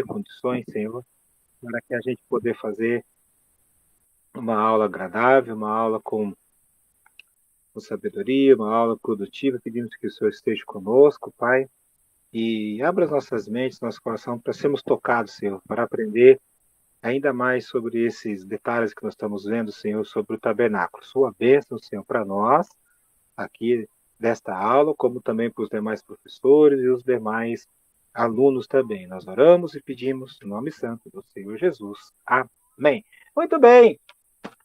condições, Senhor, para que a gente poder fazer uma aula agradável, uma aula com sabedoria, uma aula produtiva. Pedimos que o Senhor esteja conosco, Pai, e abra as nossas mentes, nosso coração, para sermos tocados, Senhor, para aprender ainda mais sobre esses detalhes que nós estamos vendo, Senhor, sobre o tabernáculo. Sua bênção, Senhor, para nós, aqui desta aula, como também para os demais professores e os demais alunos também. Nós oramos e pedimos em nome santo do Senhor Jesus. Amém. Muito bem,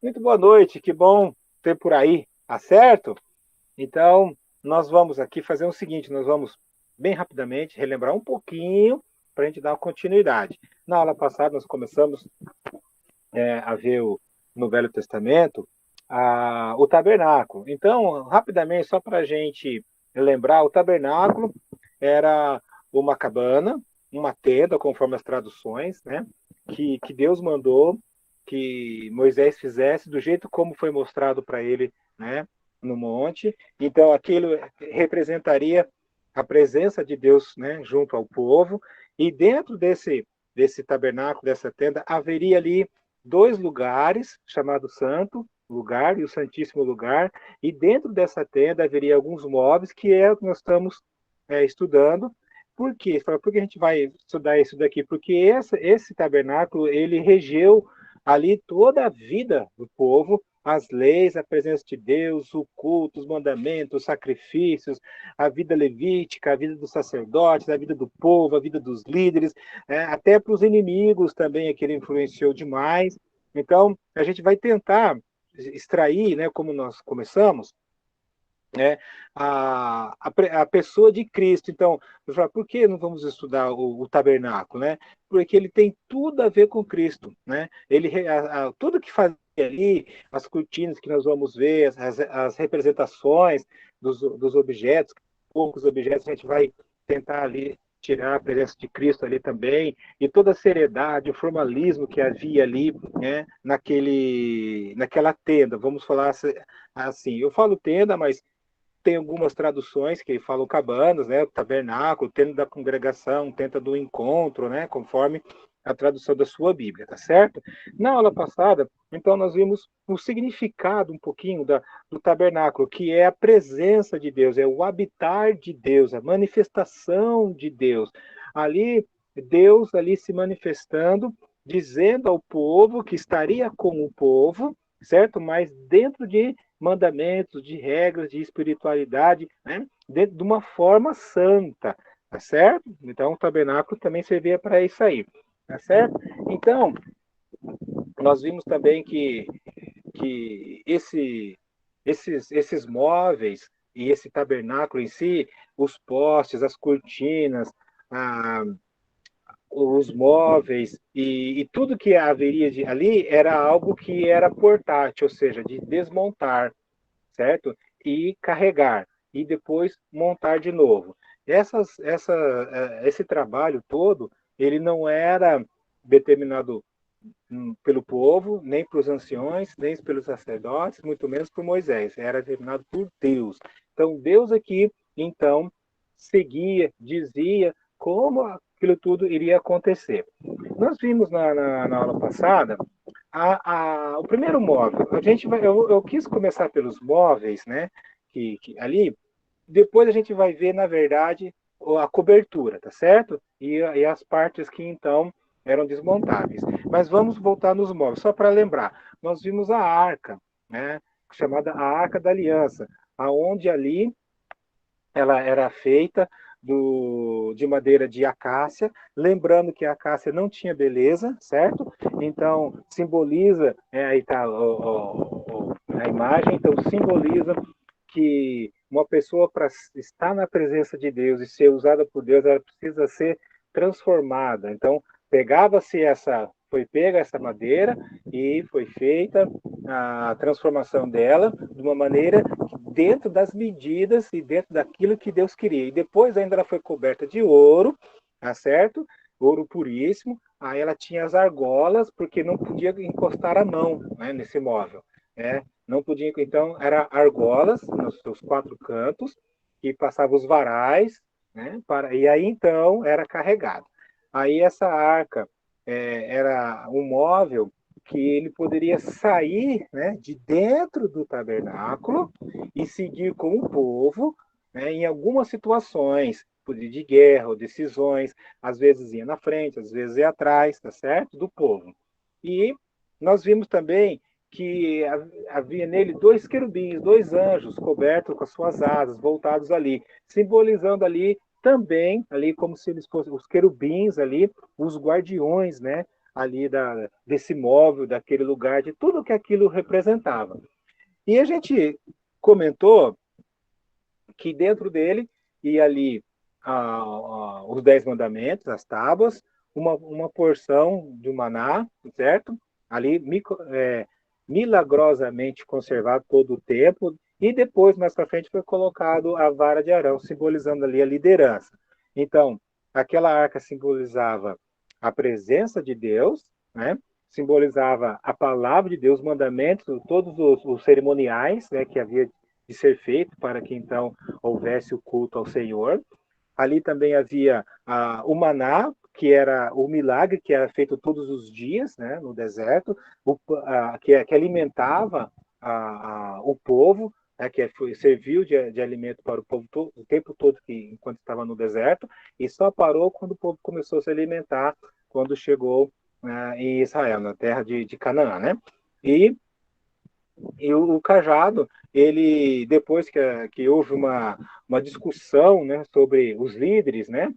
muito boa noite, que bom ter por aí, tá certo? Então, nós vamos aqui fazer o seguinte, nós vamos bem rapidamente relembrar um pouquinho para a gente dar uma continuidade. Na aula passada nós começamos a ver no Velho Testamento o tabernáculo. Então, rapidamente, só para a gente lembrar, o tabernáculo era uma cabana, uma tenda, conforme as traduções, né, que Deus mandou que Moisés fizesse do jeito como foi mostrado para ele, né, no monte. Então, aquilo representaria a presença de Deus, né, junto ao povo, e dentro desse tabernáculo, dessa tenda, haveria ali dois lugares, chamado Santo Lugar e o Santíssimo Lugar, e dentro dessa tenda haveria alguns móveis que é o que nós estamos estudando. Por quê? Por que a gente vai estudar isso daqui? Porque esse tabernáculo, ele regeu ali toda a vida do povo, as leis, a presença de Deus, o culto, os mandamentos, os sacrifícios, a vida levítica, a vida dos sacerdotes, a vida do povo, a vida dos líderes, até para os inimigos também, que ele influenciou demais. Então, a gente vai tentar extrair, né, como nós começamos, né, a pessoa de Cristo. Então, eu falo, por que não vamos estudar o tabernáculo, né? Porque ele tem tudo a ver com Cristo, né? Ele, tudo que fazia ali, as cortinas que nós vamos ver, as representações dos objetos, poucos objetos, a gente vai tentar ali tirar a presença de Cristo ali também, e toda a seriedade, o formalismo que havia ali, né, naquela tenda, vamos falar assim, eu falo tenda, mas tem algumas traduções que falam cabanas, né, tabernáculo, tenda da congregação, tenda do encontro, né, conforme a tradução da sua Bíblia, tá certo? Na aula passada, então, nós vimos o significado um pouquinho do tabernáculo, que é a presença de Deus, é o habitar de Deus, a manifestação de Deus. Ali, Deus ali se manifestando, dizendo ao povo que estaria com o povo, certo? Mas dentro de mandamentos, de regras, de espiritualidade, né? Dentro de uma forma santa, tá certo? Então, o tabernáculo também servia para isso aí, tá certo? Então, nós vimos também que esses móveis e esse tabernáculo em si, os postes, as cortinas, a, os móveis e tudo que haveria ali era algo que era portátil, ou seja, de desmontar, certo? E carregar, e depois montar de novo. Esse trabalho todo, ele não era determinado pelo povo, nem pelos anciões, nem pelos sacerdotes, muito menos por Moisés, era determinado por Deus. Então, Deus aqui, então, seguia, dizia como aquilo tudo iria acontecer. Nós vimos na aula passada o primeiro móvel. Eu quis começar pelos móveis, né? Ali, depois a gente vai ver, na verdade, a cobertura, tá certo? E as partes que então eram desmontáveis. Mas vamos voltar nos móveis, só para lembrar. Nós vimos a arca, né? Chamada a Arca da Aliança, aonde ali ela era feita de madeira de acácia, lembrando que a acácia não tinha beleza, certo? Então, simboliza, aí está a imagem, então simboliza que uma pessoa, para estar na presença de Deus e ser usada por Deus, ela precisa ser transformada. Então, foi pega essa madeira e foi feita a transformação dela de uma maneira dentro das medidas e dentro daquilo que Deus queria. E depois ainda ela foi coberta de ouro, tá certo? Ouro puríssimo. Aí ela tinha as argolas, porque não podia encostar a mão, né, nesse móvel, né? Não podia, então, era argolas nos seus quatro cantos, que passavam os varais, né? E aí então era carregado. Aí essa arca era um móvel que ele poderia sair, né, de dentro do tabernáculo e seguir com o povo, né, em algumas situações de guerra ou decisões, às vezes ia na frente, às vezes ia atrás, tá certo? Do povo. E nós vimos também que havia nele dois querubins, dois anjos cobertos com as suas asas, voltados ali, simbolizando ali também, ali como se eles fossem os querubins ali, os guardiões, né, ali desse móvel, daquele lugar, de tudo que aquilo representava. E a gente comentou que dentro dele ia ali os 10 mandamentos, as tábuas, uma porção de maná, certo? Ali milagrosamente conservado todo o tempo, e depois, mais para frente, foi colocado a vara de Arão, simbolizando ali a liderança. Então, aquela arca simbolizava a presença de Deus, né? Simbolizava a palavra de Deus, os mandamentos, todos os cerimoniais, né, que havia de ser feito para que então houvesse o culto ao Senhor. Ali também havia o maná, que era o milagre que era feito todos os dias, né, no deserto, que alimentava o povo, né, serviu de alimento para o povo o tempo todo enquanto estava no deserto, e só parou quando o povo começou a se alimentar, quando chegou em Israel, na terra de Canaã, né? E o cajado, ele depois que houve uma discussão, né, sobre os líderes, né,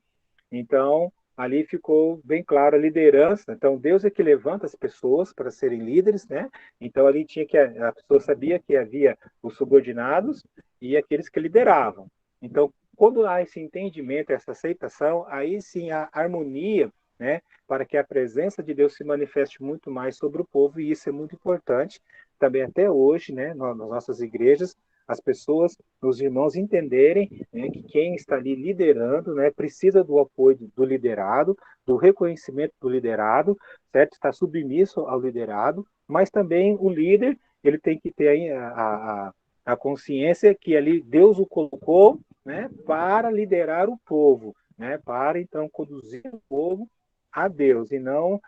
então ali ficou bem claro a liderança. Então Deus é que levanta as pessoas para serem líderes, né? Então ali tinha que a pessoa sabia que havia os subordinados e aqueles que lideravam. Então quando há esse entendimento, essa aceitação, aí sim a harmonia, né, para que a presença de Deus se manifeste muito mais sobre o povo, e isso é muito importante também até hoje, né, nas nossas igrejas, as pessoas, os irmãos entenderem, né, que quem está ali liderando, né, precisa do apoio do liderado, do reconhecimento do liderado, certo? Está submisso ao liderado, mas também o líder, ele tem que ter a consciência que ali Deus o colocou, né, para liderar o povo, né, para então conduzir o povo a Deus, e não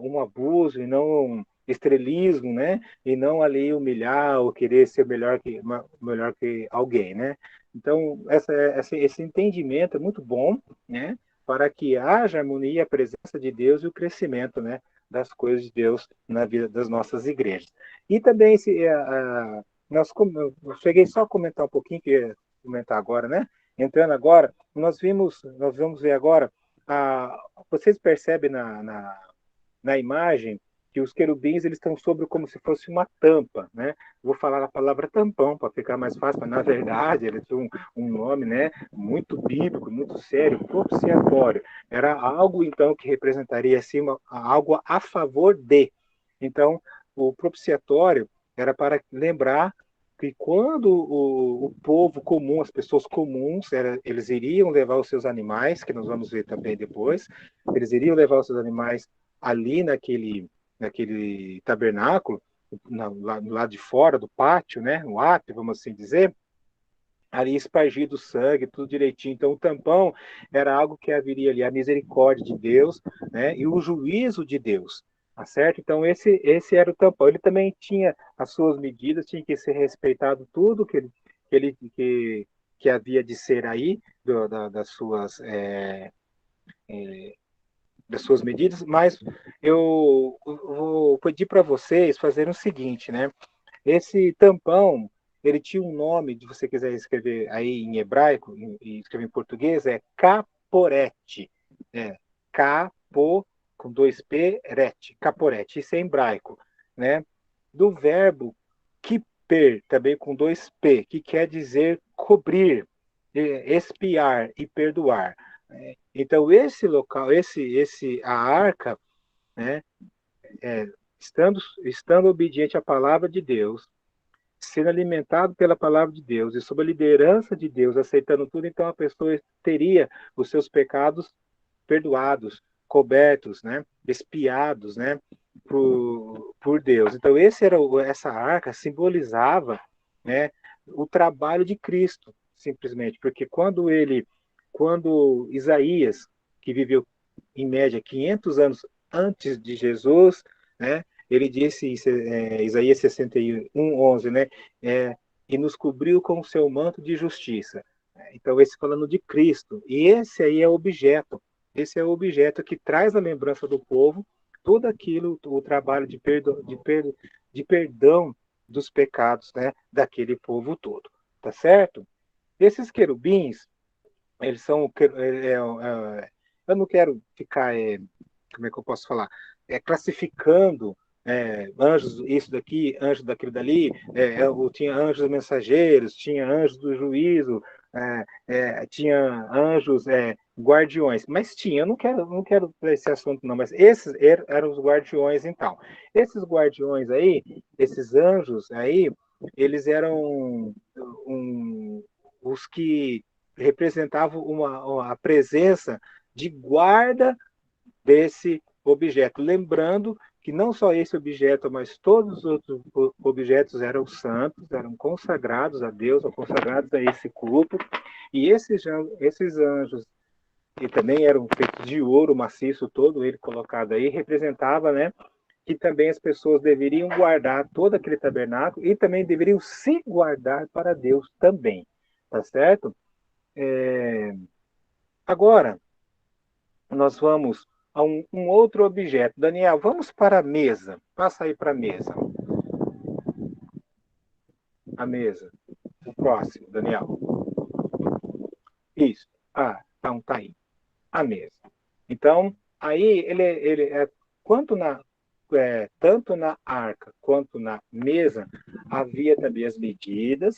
um abuso, e não um estrelismo, né? E não ali humilhar ou querer ser melhor que alguém, né? Então, esse entendimento é muito bom, né? Para que haja harmonia, a presença de Deus e o crescimento, né? Das coisas de Deus na vida das nossas igrejas. E também, eu cheguei só a comentar um pouquinho, que ia comentar agora, né? Entrando agora, nós vamos ver agora, vocês percebem na imagem que os querubins eles estão sobre como se fosse uma tampa, né? Vou falar a palavra tampão para ficar mais fácil, mas na verdade ele tem um nome, né? Muito bíblico, muito sério, propiciatório. Era algo então que representaria assim algo a favor de. Então o propiciatório era para lembrar que quando o povo comum, as pessoas comuns, eles iriam levar os seus animais, que nós vamos ver também depois, eles iriam levar os seus animais ali naquele tabernáculo, lá de fora do pátio, né, no átrio, vamos assim dizer, ali espargido o sangue, tudo direitinho. Então, o tampão era algo que haveria ali a misericórdia de Deus, né, e o juízo de Deus, tá certo? Então, esse era o tampão. Ele também tinha as suas medidas, tinha que ser respeitado tudo que havia de ser aí, das suas das suas medidas, mas eu vou pedir para vocês fazerem o seguinte, né? Esse tampão, ele tinha um nome, se você quiser escrever aí em hebraico e escrever em português, é caporete. É, capo, com dois P, rete, caporete. Isso é hebraico, né? Do verbo kiper, também com dois P, que quer dizer cobrir, espiar e perdoar. Então, esse local, a arca, né, é, estando obediente à palavra de Deus, sendo alimentado pela palavra de Deus e sob a liderança de Deus, aceitando tudo, então a pessoa teria os seus pecados perdoados, cobertos, né, espiados, né, por Deus. Então essa arca simbolizava, né, o trabalho de Cristo, simplesmente, porque quando Isaías, que viveu em média, 500 anos antes de Jesus, né? Ele disse, Isaías 61, 11, né? E nos cobriu com o seu manto de justiça. Então, esse falando de Cristo. E esse aí é o objeto. Esse é o objeto que traz a lembrança do povo tudo aquilo, o trabalho de perdão dos pecados, né, daquele povo todo. Tá certo? Esses querubins, eles são. Eu não quero ficar. Como é que eu posso falar? Classificando anjos, isso daqui, anjo daquilo dali. Tinha anjos mensageiros, tinha anjos do juízo, tinha anjos guardiões. Mas tinha, eu não quero esse assunto, não, mas esses eram os guardiões, então. Esses guardiões aí, esses anjos aí, eles eram os que representavam a presença de guarda desse objeto. Lembrando que não só esse objeto, mas todos os outros objetos eram santos, eram consagrados a Deus, ou consagrados a esse culto, e esses anjos, que também eram feitos de ouro maciço, todo ele colocado aí, representava, né, que também as pessoas deveriam guardar todo aquele tabernáculo e também deveriam se guardar para Deus também, tá certo? Agora, nós vamos a um outro objeto. Daniel, vamos para a mesa. Passa aí para a mesa. A mesa. O próximo, Daniel. Isso. Então tá aí. A mesa. Então, aí ele é quanto tanto na arca quanto na mesa, havia também as medidas,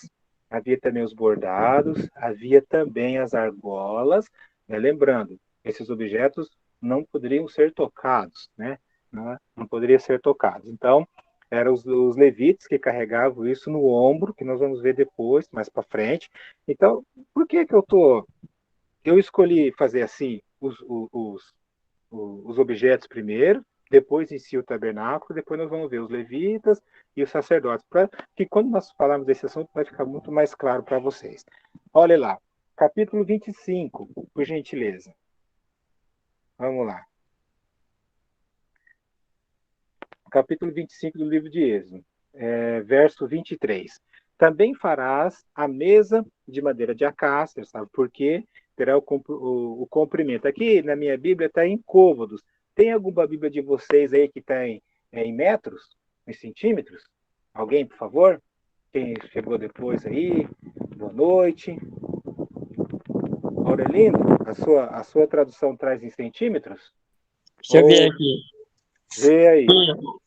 havia também os bordados, havia também as argolas, né? Lembrando, esses objetos não poderiam ser tocados, né? Não poderiam ser tocados. Então, eram os levitas que carregavam isso no ombro, que nós vamos ver depois, mais para frente. Então, por que que eu escolhi fazer assim os objetos primeiro, depois em si o tabernáculo, depois nós vamos ver os levitas e os sacerdotes, para que quando nós falarmos desse assunto vai ficar muito mais claro para vocês. Olha lá, capítulo 25, por gentileza. Vamos lá. Capítulo 25 do livro de Êxodo, verso 23. Também farás a mesa de madeira de acácia, sabe por quê? Terá o comprimento. Aqui na minha Bíblia está em côvados. Tem alguma Bíblia de vocês aí que está em metros, em centímetros? Alguém, por favor? Quem chegou depois aí? Boa noite. Aurelindo, a sua tradução traz em centímetros? Deixa eu ver aqui. Vê aí.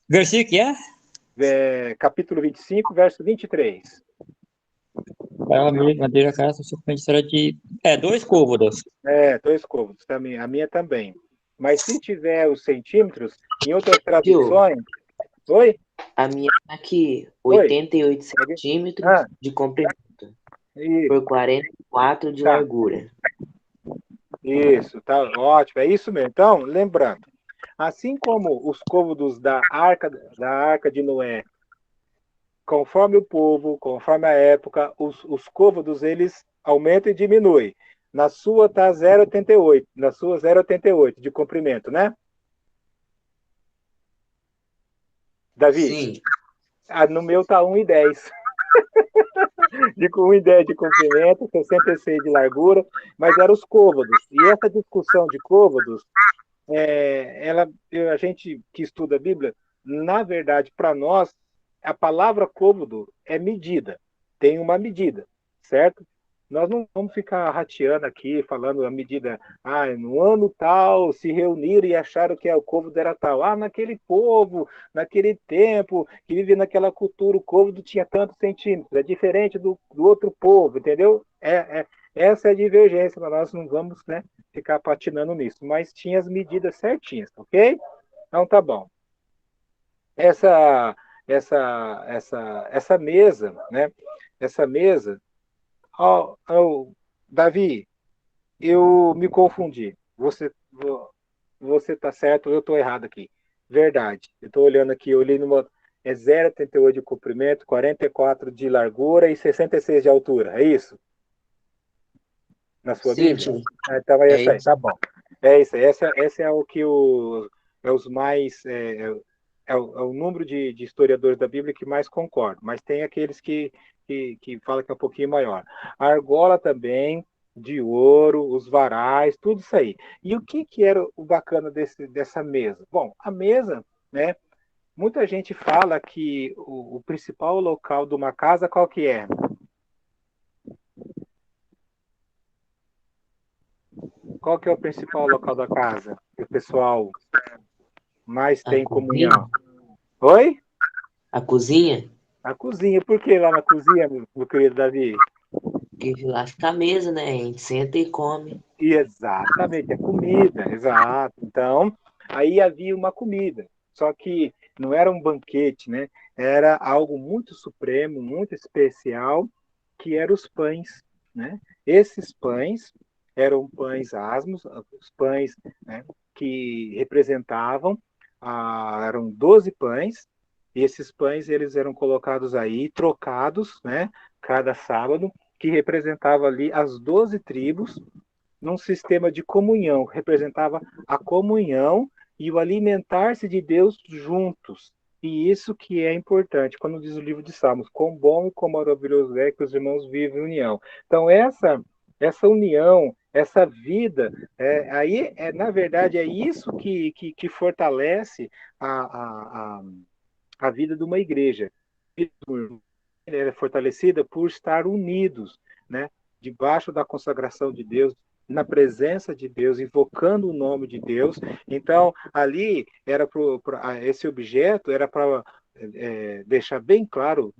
Versículo que é? Capítulo 25, verso 23. Para a madeira casa, suplente será de 2 côvados. 2 côvados também. A minha também. Mas se tiver os centímetros, em outras Tio, traduções. Oi? a minha tá aqui, Oi? 88 centímetros de comprimento por 44 de largura. Isso, tá ótimo. É isso mesmo. Então, lembrando, assim como os côvados da arca de Noé, conforme o povo, conforme a época, os côvados eles aumentam e diminuem. Na sua tá 0,88, na sua 0,88 de comprimento, né? Davi? Sim. No meu tá 1,10. De 1,10 de comprimento, 66 de largura, mas eram os côvados. E essa discussão de côvados, a gente que estuda a Bíblia, na verdade, para nós, a palavra côvado é medida, tem uma medida, certo? Nós não vamos ficar rateando aqui, falando a medida, no ano tal, se reuniram e acharam que o côvado era tal. Naquele povo, naquele tempo, que vive naquela cultura, o côvado tinha tantos centímetros, é diferente do outro povo, entendeu? Essa é a divergência, mas nós não vamos, né, ficar patinando nisso. Mas tinha as medidas certinhas, ok? Então tá bom. Essa mesa, né? Essa mesa, Davi, eu me confundi. Você tá certo, eu tô errado aqui. Verdade. Eu tô olhando aqui, eu olhei numa 0,88 de comprimento, 44 de largura e 66 de altura. É isso? Na sua Sim, Bíblia? tio. Então é É isso aí, isso. tá bom. É isso, esse é o que os mais. É o número de historiadores da Bíblia que mais concordam, mas tem aqueles que falam que é um pouquinho maior. A argola também, de ouro, os varais, tudo isso aí. E o que era o bacana dessa mesa? Bom, a mesa, né? Muita gente fala que o principal local de uma casa qual que é? Qual que é o principal local da casa que o pessoal mais A tem cozinha? comunhão? Oi? A cozinha? A cozinha. Por que lá na cozinha, meu querido Davi? Porque lá fica a mesa, né? A gente senta e come. Exatamente, é comida, exato. Então, aí havia uma comida. Só que não era um banquete, né? Era algo muito supremo, muito especial, que eram os pães, né? Esses pães eram pães asmos, os pães, né, que representavam, eram 12 pães, e esses pães eles eram colocados aí, trocados, né, cada sábado, que representava ali as 12 tribos, num sistema de comunhão, representava a comunhão e o alimentar-se de Deus juntos. E isso que é importante, quando diz o livro de Salmos, quão bom e quão maravilhoso é que os irmãos vivem em união. Então, essa união, essa vida, aí, na verdade, é isso que fortalece a vida de uma igreja. Ela é fortalecida por estar unidos, né? Debaixo da consagração de Deus, na presença de Deus, invocando o nome de Deus. Então, ali era esse objeto era para deixar bem claro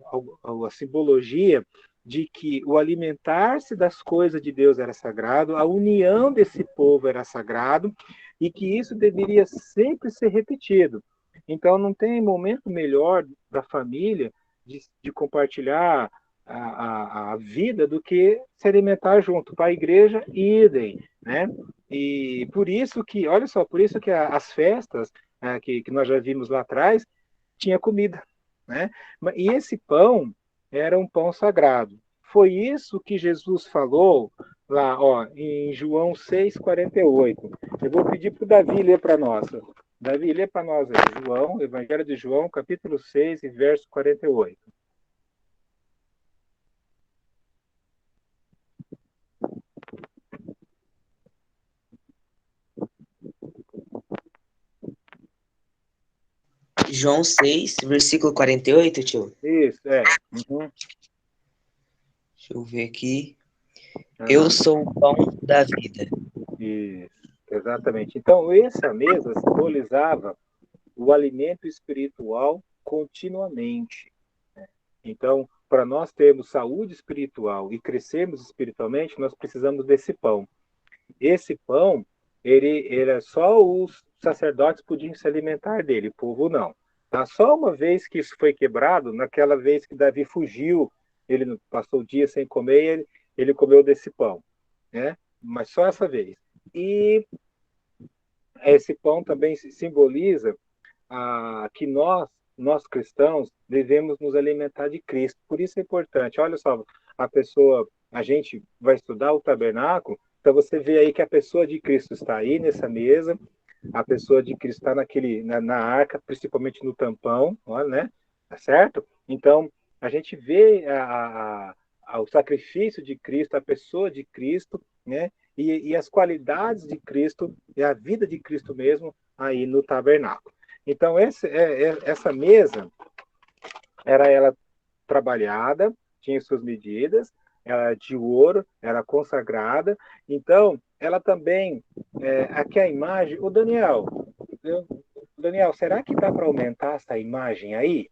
a simbologia de que o alimentar-se das coisas de Deus era sagrado, a união desse povo era sagrado e que isso deveria sempre ser repetido. Então, não tem momento melhor da família de compartilhar a vida do que se alimentar junto. Para a igreja, idem, né? E por isso que, olha só, por isso que as festas que nós já vimos lá atrás, tinha comida, né? E esse pão era um pão sagrado. Foi isso que Jesus falou lá, ó, em João 6,48. Eu vou pedir para o Davi ler para nós. Davi, lê para nós aí, João, Evangelho de João, capítulo 6, verso 48. João 6, versículo 48, tio. Isso, é. Uhum. Deixa eu ver aqui. Uhum. Eu sou o pão da vida. Isso, exatamente. Então, essa mesa simbolizava o alimento espiritual continuamente. Então, para nós termos saúde espiritual e crescermos espiritualmente, nós precisamos desse pão. Esse pão, ele era só os sacerdotes podiam se alimentar dele, o povo não. Tá? Só uma vez que isso foi quebrado, naquela vez que Davi fugiu, ele passou o dia sem comer, ele comeu desse pão, né? Mas só essa vez. E esse pão também simboliza que nós cristãos, devemos nos alimentar de Cristo. Por isso é importante. Olha só, a gente vai estudar o tabernáculo, então você vê aí que a pessoa de Cristo está aí nessa mesa, a pessoa de Cristo está na arca, principalmente no tampão, olha, né? Tá certo? Então, a gente vê o sacrifício de Cristo, a pessoa de Cristo, né? E as qualidades de Cristo e a vida de Cristo mesmo aí no tabernáculo. Então, essa mesa era ela trabalhada, tinha suas medidas, ela era de ouro, era consagrada. Então, ela também, aqui a imagem, o Daniel, será que dá para aumentar essa imagem aí?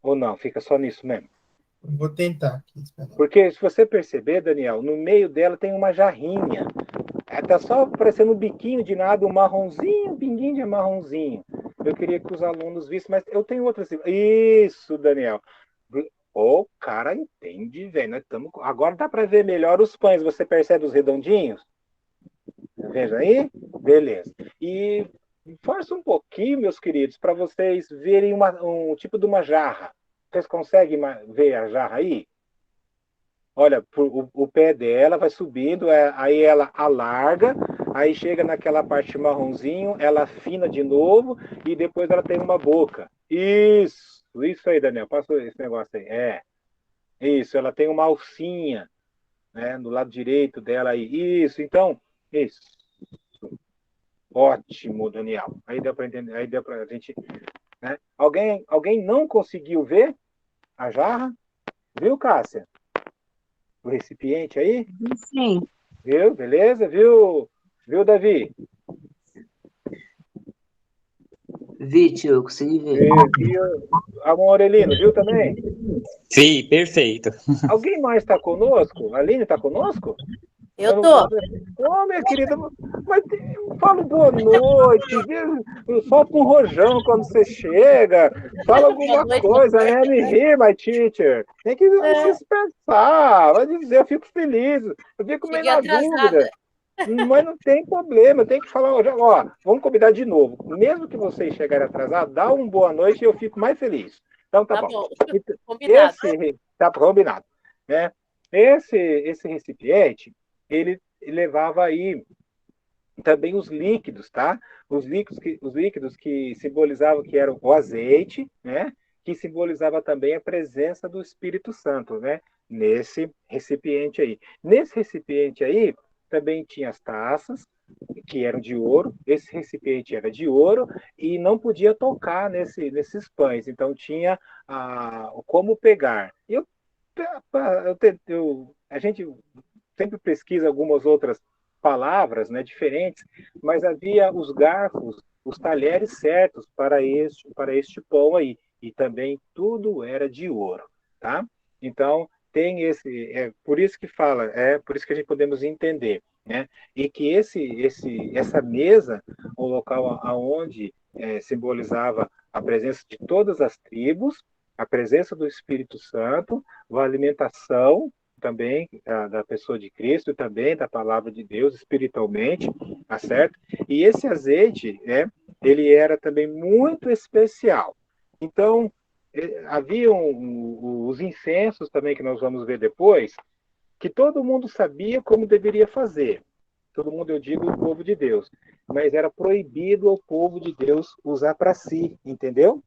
Ou não? Fica só nisso mesmo? Vou tentar aqui. Porque se você perceber, Daniel, no meio dela tem uma jarrinha. Está só parecendo um biquinho de nada, um marronzinho, um pinguinho de marronzinho. Eu queria que os alunos vissem, mas eu tenho outras. Isso, Daniel. O cara entende, velho. Agora dá para ver melhor os pães. Você percebe os redondinhos? Veja aí. Beleza. E força um pouquinho, meus queridos, para vocês verem um tipo de uma jarra. Vocês conseguem ver a jarra aí? Olha, o pé dela vai subindo, aí ela alarga, aí chega naquela parte marronzinho, ela afina de novo e depois ela tem uma boca. Isso aí, Daniel, passa esse negócio aí. Isso, ela tem uma alcinha, né, do lado direito dela aí. Isso. Ótimo, Daniel. Aí deu para entender, aí deu para a gente, né? Alguém não conseguiu ver a jarra? Viu, Cássia? O recipiente aí? Sim. Viu? Beleza? Viu, Davi? Vi, tio, eu consegui ver. Viu? Amor Aurelino, viu também? Sim, perfeito. Alguém mais está conosco? A Aline está conosco? Eu tô. Ô, minha querida, mas fala boa noite, solta um rojão quando você chega, fala alguma coisa, me ri, my teacher. Tem que se expressar, vai dizer, eu fico feliz, eu fico meio Cheguei na atrasada. dúvida. Mas não tem problema, tem que falar, ó, vamos combinar de novo. Mesmo que vocês chegarem atrasados, dá uma boa noite e eu fico mais feliz. Então tá bom. Combinado. Tá combinado, né? Esse recipiente, ele levava aí também os líquidos, tá? Os líquidos que simbolizavam que era o azeite, né? Que simbolizava também a presença do Espírito Santo, né? Nesse recipiente aí. Nesse recipiente aí também tinha as taças, que eram de ouro. Esse recipiente era de ouro e não podia tocar nesses pães. Então tinha como pegar. A gente sempre pesquisa algumas outras palavras, né, diferentes, mas havia os garfos, os talheres certos para este pão aí, e também tudo era de ouro, tá? Então tem por isso que fala, por isso que a gente podemos entender, né? E que essa mesa, o local aonde simbolizava a presença de todas as tribos, a presença do Espírito Santo, a alimentação também da pessoa de Cristo, também da palavra de Deus espiritualmente, tá certo? E esse azeite, né, ele era também muito especial. Então, haviam os incensos também, que nós vamos ver depois, que todo mundo sabia como deveria fazer. Todo mundo, eu digo, o povo de Deus. Mas era proibido ao povo de Deus usar para si, entendeu?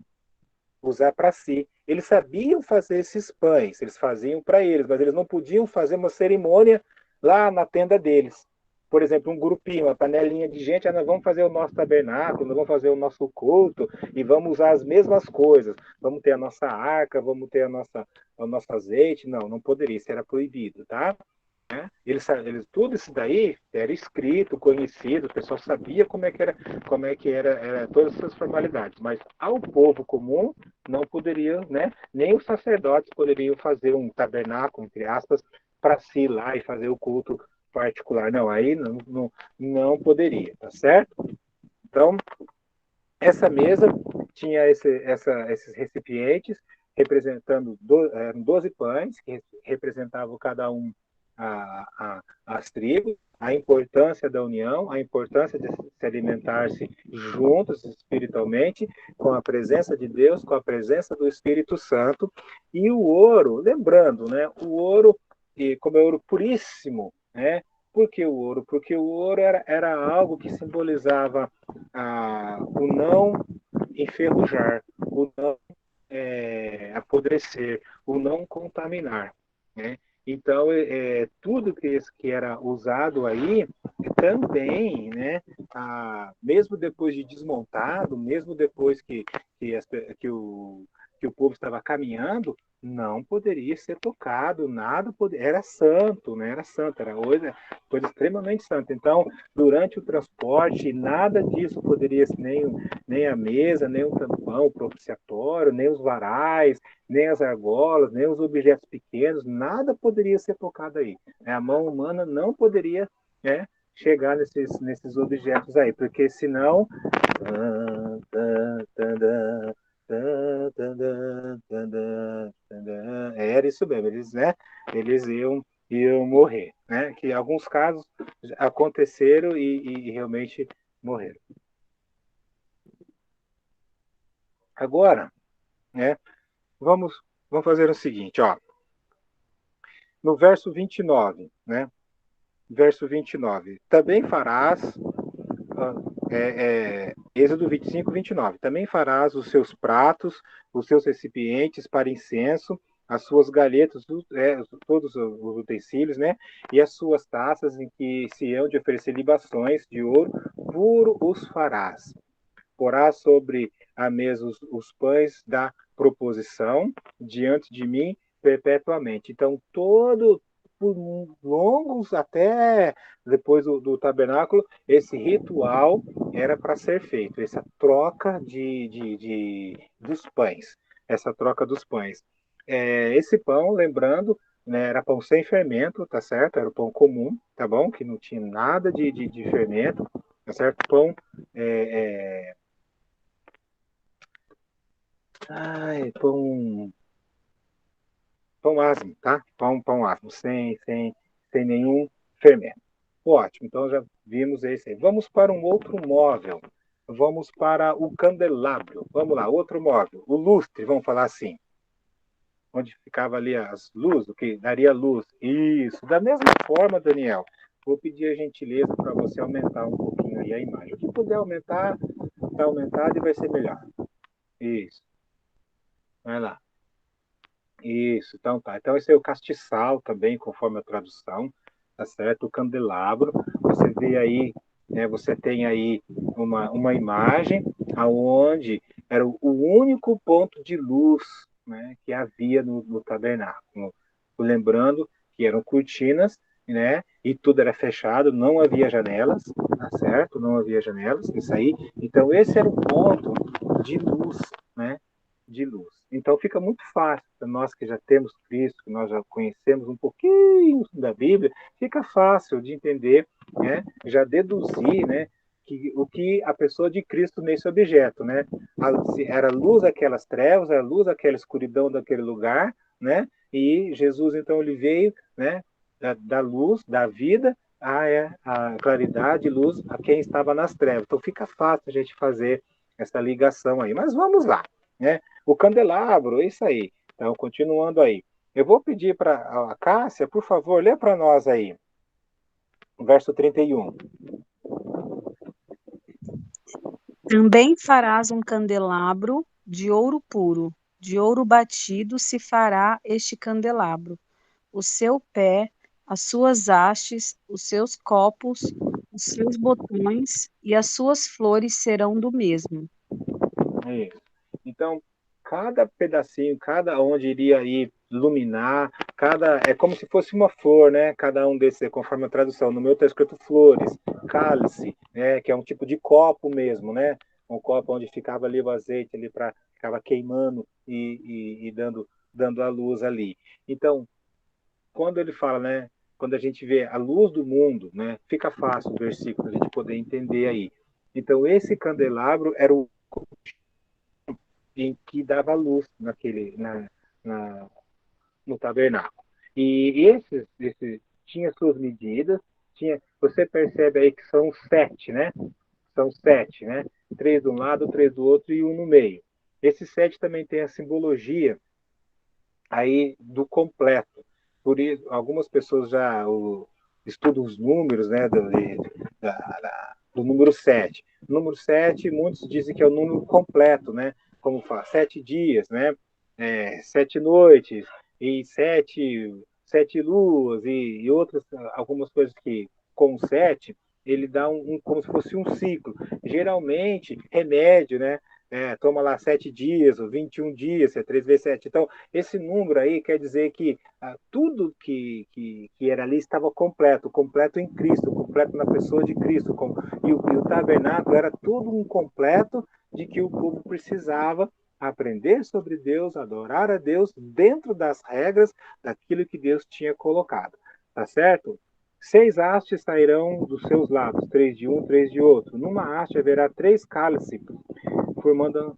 Usar para si. Eles sabiam fazer esses pães, eles faziam para eles, mas eles não podiam fazer uma cerimônia lá na tenda deles. Por exemplo, um grupinho, uma panelinha de gente, nós vamos fazer o nosso tabernáculo, nós vamos fazer o nosso culto e vamos usar as mesmas coisas. Vamos ter a nossa arca, vamos ter o nosso azeite. Não poderia, isso era proibido, tá? Tudo isso daí era escrito, conhecido, o pessoal sabia como é que era todas essas formalidades, mas ao povo comum não poderia, né? Nem os sacerdotes poderiam fazer um tabernáculo, entre aspas, para si lá e fazer o culto particular. Não, aí não poderia, tá certo? Então, essa mesa tinha esses recipientes representando 12 pães, que representavam cada um as tribos, a importância da união, a importância de se alimentar-se juntos espiritualmente, com a presença de Deus, com a presença do Espírito Santo. E o ouro, lembrando, né, o ouro, como é ouro puríssimo, né? Por que o ouro? Porque o ouro era algo que simbolizava o não enferrujar, o não apodrecer, o não contaminar, né? Então, tudo que era usado aí também, né, mesmo depois de desmontado, mesmo depois que o povo estava caminhando, não poderia ser tocado, era santo, né, era santo, era coisa extremamente santa. Então, durante o transporte, nada disso poderia, nem a mesa, nem o tampão, o propiciatório, nem os varais, nem as argolas, nem os objetos pequenos, nada poderia ser tocado aí. A mão humana não poderia, né, chegar nesses objetos aí, porque senão era isso mesmo, eles iam morrer, né? Que alguns casos aconteceram e realmente morreram. Agora, né? Vamos fazer o seguinte, ó. No verso 29, né? verso 29. Também farás, Êxodo 25, 29. Também farás os seus pratos, os seus recipientes para incenso, as suas galhetas, todos os utensílios, né? E as suas taças em que se hão de oferecer libações de ouro puro os farás. Porás sobre a mesa os pães da proposição diante de mim perpetuamente. Então, por longos, até depois do tabernáculo, esse ritual era para ser feito, essa troca dos pães, essa troca dos pães. Esse pão, lembrando, né, era pão sem fermento, tá certo? Era o pão comum, tá bom? Que não tinha nada de fermento, tá certo? Pão pão asmo, tá? Pão asmo, sem nenhum fermento. Ótimo, então já vimos esse aí. Vamos para um outro móvel. Vamos para o candelabro. Vamos lá, outro móvel. O lustre, vamos falar assim. Onde ficava ali as luzes, o que daria luz. Isso. Da mesma forma, Daniel, vou pedir a gentileza para você aumentar um pouquinho aí a imagem. O que puder aumentar, está aumentado e vai ser melhor. Isso. Vai lá. Isso, então tá. Então esse é o castiçal também, conforme a tradução, tá certo? O candelabro, você vê aí, né, você tem aí uma imagem aonde era o único ponto de luz, né, que havia no tabernáculo. Lembrando que eram cortinas, né, e tudo era fechado, não havia janelas, tá certo? Não havia janelas, isso aí. Então esse era o ponto de luz, né? De luz. Então fica muito fácil para nós que já temos Cristo, que nós já conhecemos um pouquinho da Bíblia, fica fácil de entender, né? Já deduzir, né? O que a pessoa de Cristo nesse objeto, né? Era a luz daquelas trevas, era a luz daquela escuridão daquele lugar, né? E Jesus então ele veio, né? Da luz, da vida, a claridade, luz a quem estava nas trevas. Então fica fácil a gente fazer essa ligação aí. Mas vamos lá, né? O candelabro, é isso aí. Então, continuando aí. Eu vou pedir para a Cássia, por favor, lê para nós aí, o verso 31. Também farás um candelabro de ouro puro, de ouro batido se fará este candelabro. O seu pé, as suas hastes, os seus copos, os seus botões e as suas flores serão do mesmo. Isso. Então, cada pedacinho, cada onde iria ir iluminar, é como se fosse uma flor, né? Cada um desses, conforme a tradução. No meu está escrito flores, cálice, né? Que é um tipo de copo mesmo, né? Um copo onde ficava ali o azeite ali para ficava queimando e dando a luz ali. Então, quando ele fala, né? Quando a gente vê a luz do mundo, né? Fica fácil o versículo a gente poder entender aí. Então, esse candelabro era o em que dava luz no tabernáculo. E esse tinha suas medidas, você percebe aí que são 7, né? São 7, né? 3 de um lado, 3 do outro e um no meio. Esse 7 também tem a simbologia aí do completo. Por isso, algumas pessoas já estudam os números, né? Do número 7. O número 7, muitos dizem que é o número completo, né? Como fala, 7 dias, né? 7 noites e 7 luas e outras, algumas coisas que com 7 ele dá como se fosse um ciclo. Geralmente, remédio, né? Toma lá 7 dias, ou 21 dias, é 3 vezes 7. Então, esse número aí quer dizer que tudo que era ali estava completo em Cristo, completo na pessoa de Cristo. E o tabernáculo era tudo um completo de que o povo precisava aprender sobre Deus, adorar a Deus dentro das regras daquilo que Deus tinha colocado. Tá certo? 6 hastes sairão dos seus lados, 3 de um, 3 de outro. Numa haste haverá 3 cálices, formando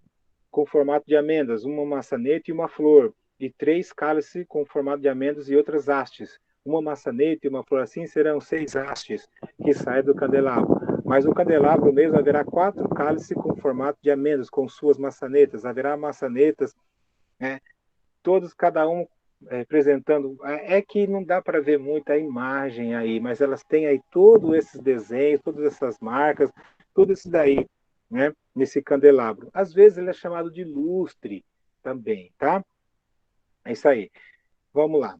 com formato de amêndoas, uma maçaneta e uma flor, e 3 cálices com formato de amêndoas e outras hastes. Uma maçaneta e uma flor, assim serão 6 hastes que saem do candelabro. Mas no candelabro mesmo haverá 4 cálices com formato de amêndoas, com suas maçanetas. Haverá maçanetas, né, todos, cada um representando, é que não dá para ver muita imagem aí, mas elas têm aí todos esses desenhos, todas essas marcas, tudo isso daí, né, nesse candelabro. Às vezes ele é chamado de lustre também, tá? É isso aí. Vamos lá.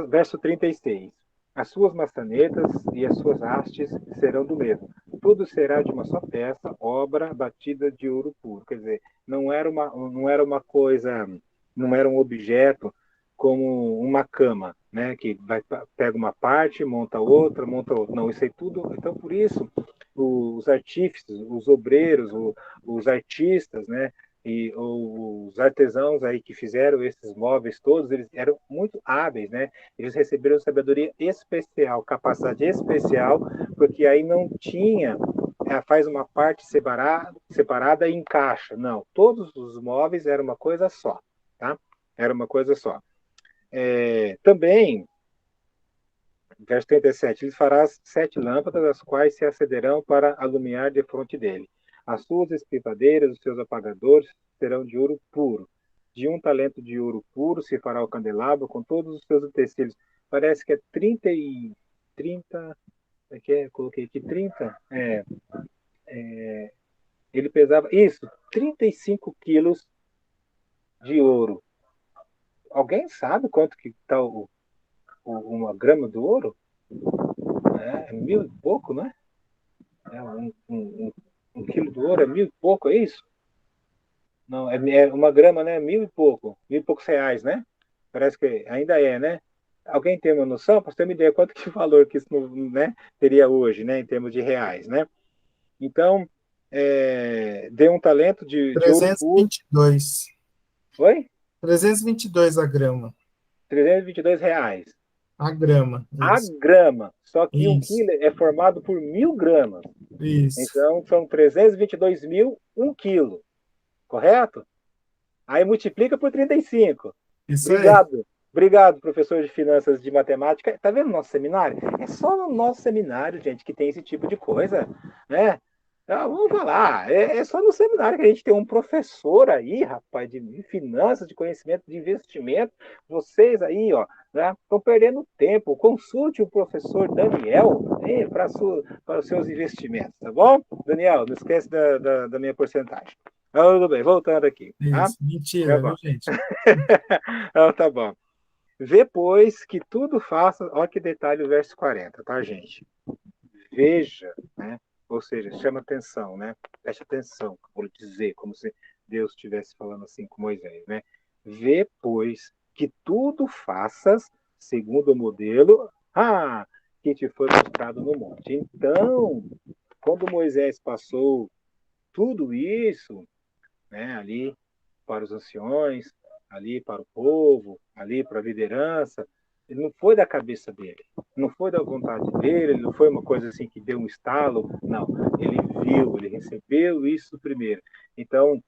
Verso 36. As suas maçanetas e as suas hastes serão do mesmo. Tudo será de uma só peça, obra batida de ouro puro. Quer dizer, não era uma coisa, não era um objeto como uma cama, né? Que pega uma parte, monta outra, monta outra. Não, isso aí tudo. Então, por isso, os artífices, os obreiros, os artistas, né? E os artesãos aí que fizeram esses móveis todos, eles eram muito hábeis, né? Eles receberam sabedoria especial, capacidade especial, porque aí não tinha, faz uma parte separada e encaixa. Não, todos os móveis eram uma coisa só, tá? Era uma coisa só. Também, verso 37, ele fará 7 lâmpadas, as quais se acederão para alumiar de fronte dele. As suas espivadeiras, os seus apagadores serão de ouro puro. De 1 talento de ouro puro se fará o candelabro com todos os seus utensílios. Parece que é 30, coloquei aqui 30, ele pesava, isso, 35 quilos de ouro. Alguém sabe quanto que está uma grama do ouro? É 1.000 e pouco, não é? Um quilo do ouro é 1.000 e pouco, é isso? Não, é uma grama, né? 1.000 e poucos reais, né? Parece que ainda é, né? Alguém tem uma noção? Para você ter uma ideia quanto que valor que isso, né, teria hoje, né? Em termos de reais, né? Então, deu 1 talento de ouro puro. 322. Oi? 322 a grama. R$ 322. A grama. A Isso. grama. Só que 1 Isso. quilo é formado por 1.000 gramas. Isso. Então, são 322 mil, 1 quilo. Correto? Aí multiplica por 35. Isso aí. Obrigado. Obrigado, professor de finanças de matemática. Tá vendo o nosso seminário? É só no nosso seminário, gente, que tem esse tipo de coisa, né? Vamos falar, é só no seminário que a gente tem um professor aí, rapaz, de finanças, de conhecimento de investimento. Vocês aí, ó, né, estão perdendo tempo. Consulte o professor Daniel, né, para os seus investimentos, tá bom? Daniel, não esquece da minha porcentagem. Tudo bem, voltando aqui, tá? Isso. Tá Mentira, bom. viu, gente? Tá bom. Vê, pois, que tudo faça. Olha que detalhe o verso 40, tá, gente? Veja, né? Ou seja, chama atenção, né? Preste atenção, vou dizer, como se Deus estivesse falando assim com Moisés, né? Vê, pois, que tudo faças segundo o modelo que te foi mostrado no monte. Então, quando Moisés passou tudo isso, né, ali para os anciões, ali para o povo, ali para a liderança. Ele não foi da cabeça dele, não foi da vontade dele, não foi uma coisa assim que deu um estalo, não. Ele viu, ele recebeu isso primeiro. Então,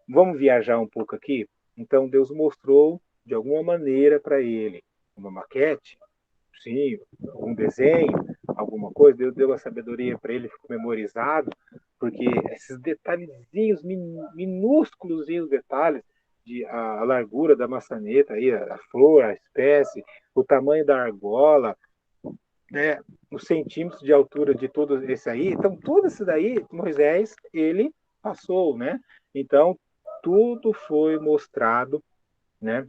vamos viajar um pouco aqui? Então, Deus mostrou de alguma maneira para ele uma maquete, sim, um desenho, alguma coisa, Deus deu a sabedoria para ele, ficou memorizado, porque esses detalhezinhos, minúsculos detalhes, a largura da maçaneta, aí, a flor, a espécie, o tamanho da argola, né, os centímetros de altura de tudo esse aí, então tudo isso daí, Moisés, ele passou, né? Então, tudo foi mostrado, né,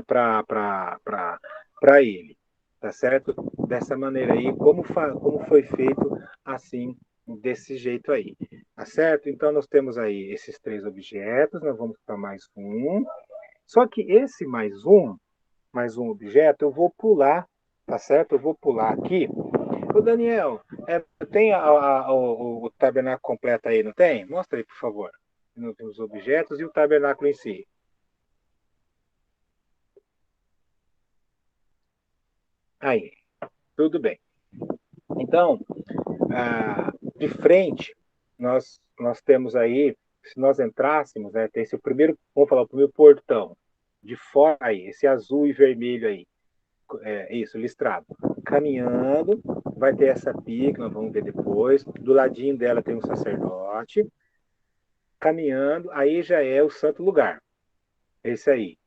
para ele, tá certo? Dessa maneira aí, como foi feito assim, desse jeito aí, tá certo? Então nós temos aí esses 3 objetos, nós vamos para mais um, só que esse mais um objeto, eu vou pular, tá certo? Eu vou pular aqui. Ô Daniel, tem o tabernáculo completo aí, não tem? Mostra aí, por favor. Os objetos e o tabernáculo em si. Aí, tudo bem. Então, de frente, nós temos aí, se nós entrássemos, né, tem esse primeiro, vamos falar, o primeiro portão, de fora aí, esse azul e vermelho aí, isso, listrado. Caminhando, vai ter essa pia, que nós vamos ver depois, do ladinho dela tem um sacerdote, caminhando, aí já é o santo lugar, esse aí.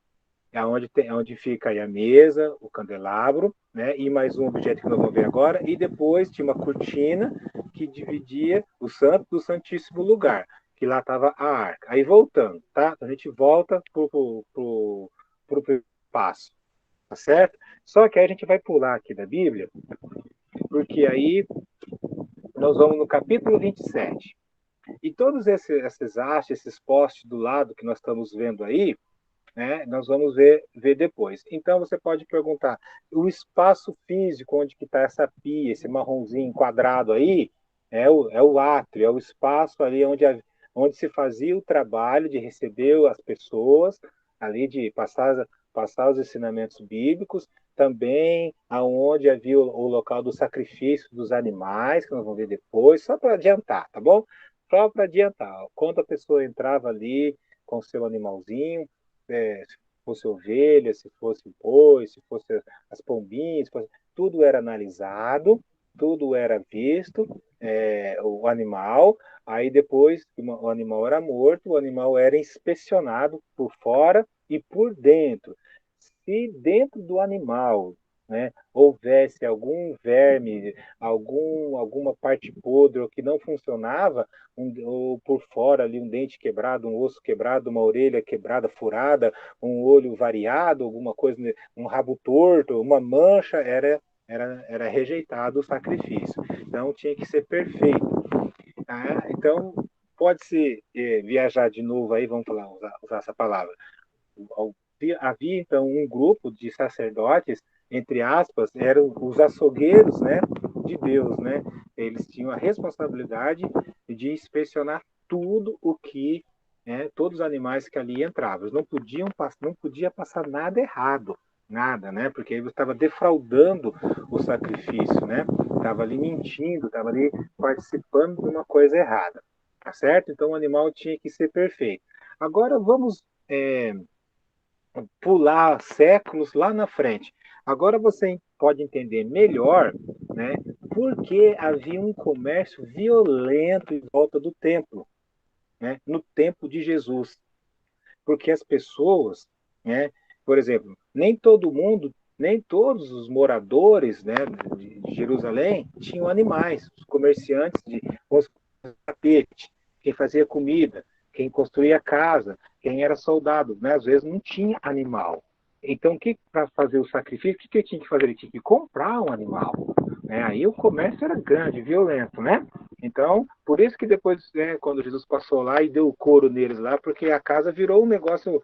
é onde fica aí a mesa, o candelabro, né? E mais um objeto que nós vamos ver agora. E depois tinha uma cortina que dividia o santo do santíssimo lugar, que lá estava a arca. Aí voltando, tá? A gente volta pro passo, tá certo? Só que aí a gente vai pular aqui da Bíblia, porque aí nós vamos no capítulo 27. E todos esses hastes, esses postes do lado que nós estamos vendo aí, né, nós vamos ver depois. Então você pode perguntar, o espaço físico onde que está essa pia, esse marronzinho quadrado aí, é o átrio, é o espaço ali onde se fazia o trabalho de receber as pessoas, ali de passar os ensinamentos bíblicos, também aonde havia o local do sacrifício dos animais, que nós vamos ver depois, só para adiantar, tá bom? Só para adiantar, quando a pessoa entrava ali com seu animalzinho, se fosse ovelha, se fosse boi, se fosse as pombinhas, tudo era analisado, tudo era visto, o animal, aí depois que o animal era morto, o animal era inspecionado por fora e por dentro. Se dentro do animal, né, houvesse algum verme, alguma parte podre ou que não funcionava, ou por fora ali um dente quebrado, um osso quebrado, uma orelha quebrada, furada, um olho variado, alguma coisa, um rabo torto, uma mancha, era rejeitado o sacrifício. Então tinha que ser perfeito. Tá? Então pode-se viajar de novo aí, vamos falar, usar essa palavra. Havia então um grupo de sacerdotes, entre aspas, eram os açougueiros, né, de Deus, né? Eles tinham a responsabilidade de inspecionar tudo o que, todos os animais que ali entravam. Eles não podia passar nada errado, nada, né? Porque ele estava defraudando o sacrifício, né? Estava ali mentindo, estava ali participando de uma coisa errada, tá certo? Então o animal tinha que ser perfeito. Agora vamos pular séculos lá na frente. Agora você pode entender melhor, né, por que havia um comércio violento em volta do templo, né, no tempo de Jesus. Porque as pessoas, né, por exemplo, nem todos os moradores, né, de Jerusalém tinham animais. Os comerciantes de tapete, quem fazia comida, quem construía casa, quem era soldado, né? Às vezes não tinha animal. Então, para fazer o sacrifício, o que ele tinha que fazer? Ele tinha que comprar um animal. Né? Aí o comércio era grande, violento, né? Então, por isso que depois, né, quando Jesus passou lá e deu o couro neles lá, porque a casa virou um negócio,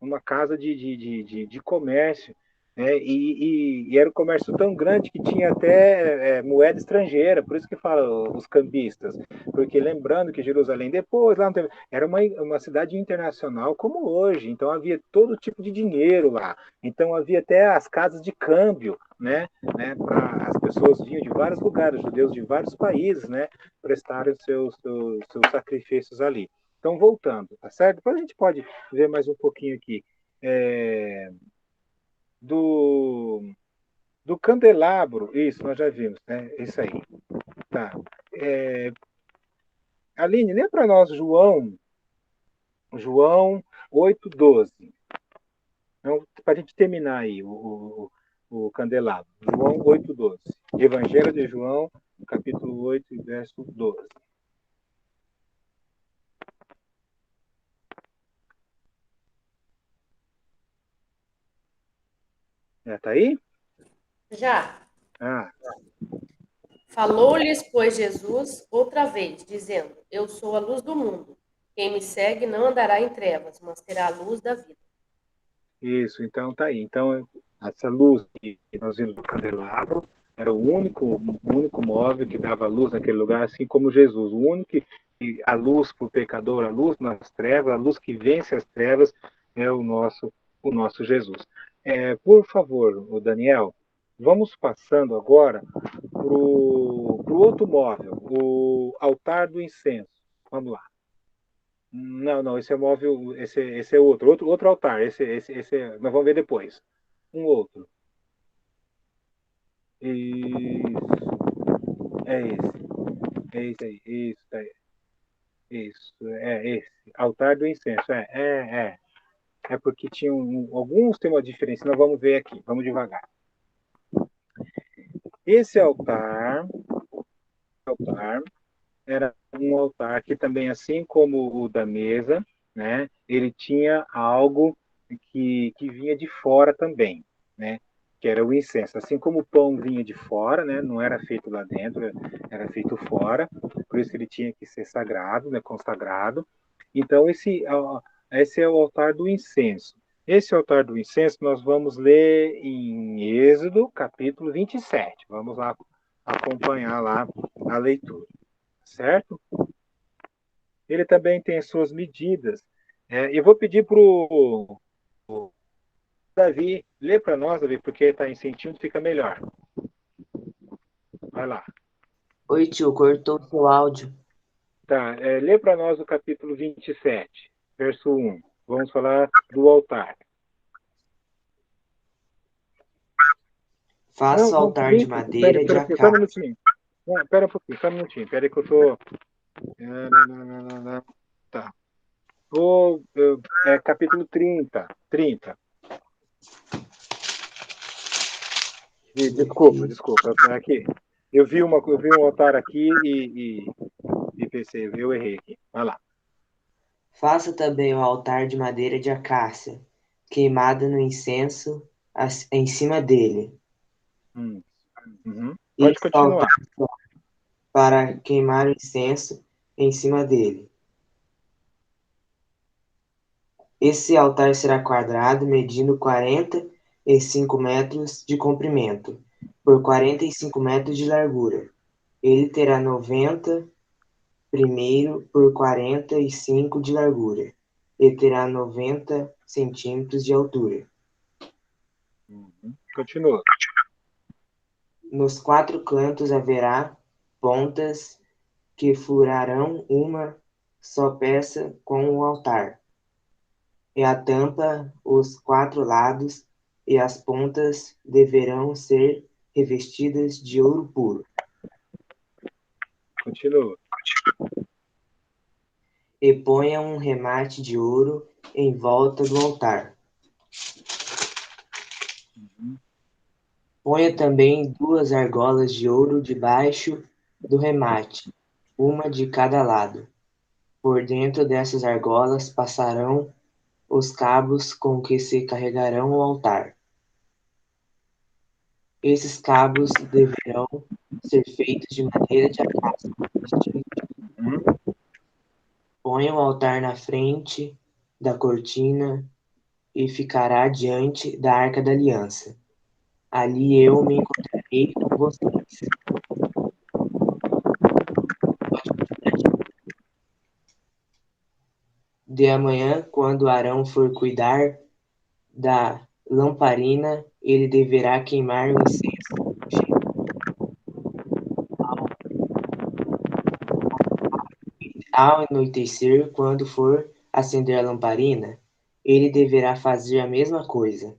uma casa de comércio. Né? E era um comércio tão grande que tinha até moeda estrangeira, por isso que fala os cambistas. Porque lembrando que Jerusalém, depois, lá era uma cidade internacional como hoje, então havia todo tipo de dinheiro lá. Então havia até as casas de câmbio, né, as pessoas vinham de vários lugares, judeus de vários países, né, prestarem seus sacrifícios ali. Então, voltando, tá certo? Depois a gente pode ver mais um pouquinho aqui. Do candelabro, isso, nós já vimos, né? Isso aí. Tá. Aline, lê para nós João 8:12. Então, para a gente terminar aí o candelabro. João 8:12. Evangelho de João, capítulo 8, verso 12. Tá aí? Já. Ah, Falou-lhes, pois, Jesus outra vez, dizendo: Eu sou a luz do mundo. Quem me segue não andará em trevas, mas terá a luz da vida. isso, então tá aí. Então, essa luz que nós vimos no candelabro era o único móvel que dava luz naquele lugar, assim como Jesus. O único a luz para o pecador, a luz nas trevas, a luz que vence as trevas é o nosso Jesus. Por favor, o Daniel, vamos passando agora para o outro móvel, o altar do incenso. Vamos lá. Não, esse é móvel, esse é outro altar. Nós vamos ver depois. Um outro. Isso, é esse aí, isso, é esse, altar do incenso, é. é porque tinha alguns tem uma diferença. Nós vamos ver aqui, vamos devagar. Esse altar era um altar que também, assim como o da mesa, né, ele tinha algo que vinha de fora também, né, que era o incenso. Assim como o pão vinha de fora, né, não era feito lá dentro, era feito fora, por isso que ele tinha que ser sagrado, né, consagrado. Então, esse é o altar do incenso. Esse altar do incenso nós vamos ler em Êxodo, capítulo 27. Vamos lá acompanhar lá a leitura, certo? Ele também tem as suas medidas. Eu vou pedir para o Davi ler para nós, Davi, porque está em centímetros, fica melhor. Vai lá. Oi, tio, cortou seu áudio. Tá, lê para nós o capítulo 27, verso 1. Vamos falar do altar. Faça o altar de madeira de Só um acácia. minutinho. Não, pera um pouquinho, só um minutinho. Pera aí que eu tô... Tá. Capítulo 30. Desculpa. Aqui. Eu vi um altar aqui e pensei, eu errei aqui. Vai lá. Faça também o altar de madeira de acácia, queimada no incenso em cima dele. Uhum. E Pode continuar. para queimar o incenso em cima dele. Esse altar será quadrado, medindo 45 metros de comprimento, por 45 metros de largura. Ele terá 90 primeiro por 45 de largura. Ele terá 90 centímetros de altura. Continua. Nos 4 cantos haverá pontas que furarão uma só peça com o altar. E a tampa, os 4 lados e as pontas deverão ser revestidas de ouro puro. Continua. E ponha um remate de ouro em volta do altar. Ponha também 2 argolas de ouro debaixo do remate, uma de cada lado. Por dentro dessas argolas passarão os cabos com que se carregarão o altar. Esses cabos deverão ser feitos de madeira de acácia. Ponha o altar na frente da cortina e ficará diante da Arca da Aliança. Ali eu me encontrarei com vocês. De amanhã, quando Arão for cuidar da lamparina, ele deverá queimar o incenso. Ao anoitecer, quando for acender a lamparina, ele deverá fazer a mesma coisa.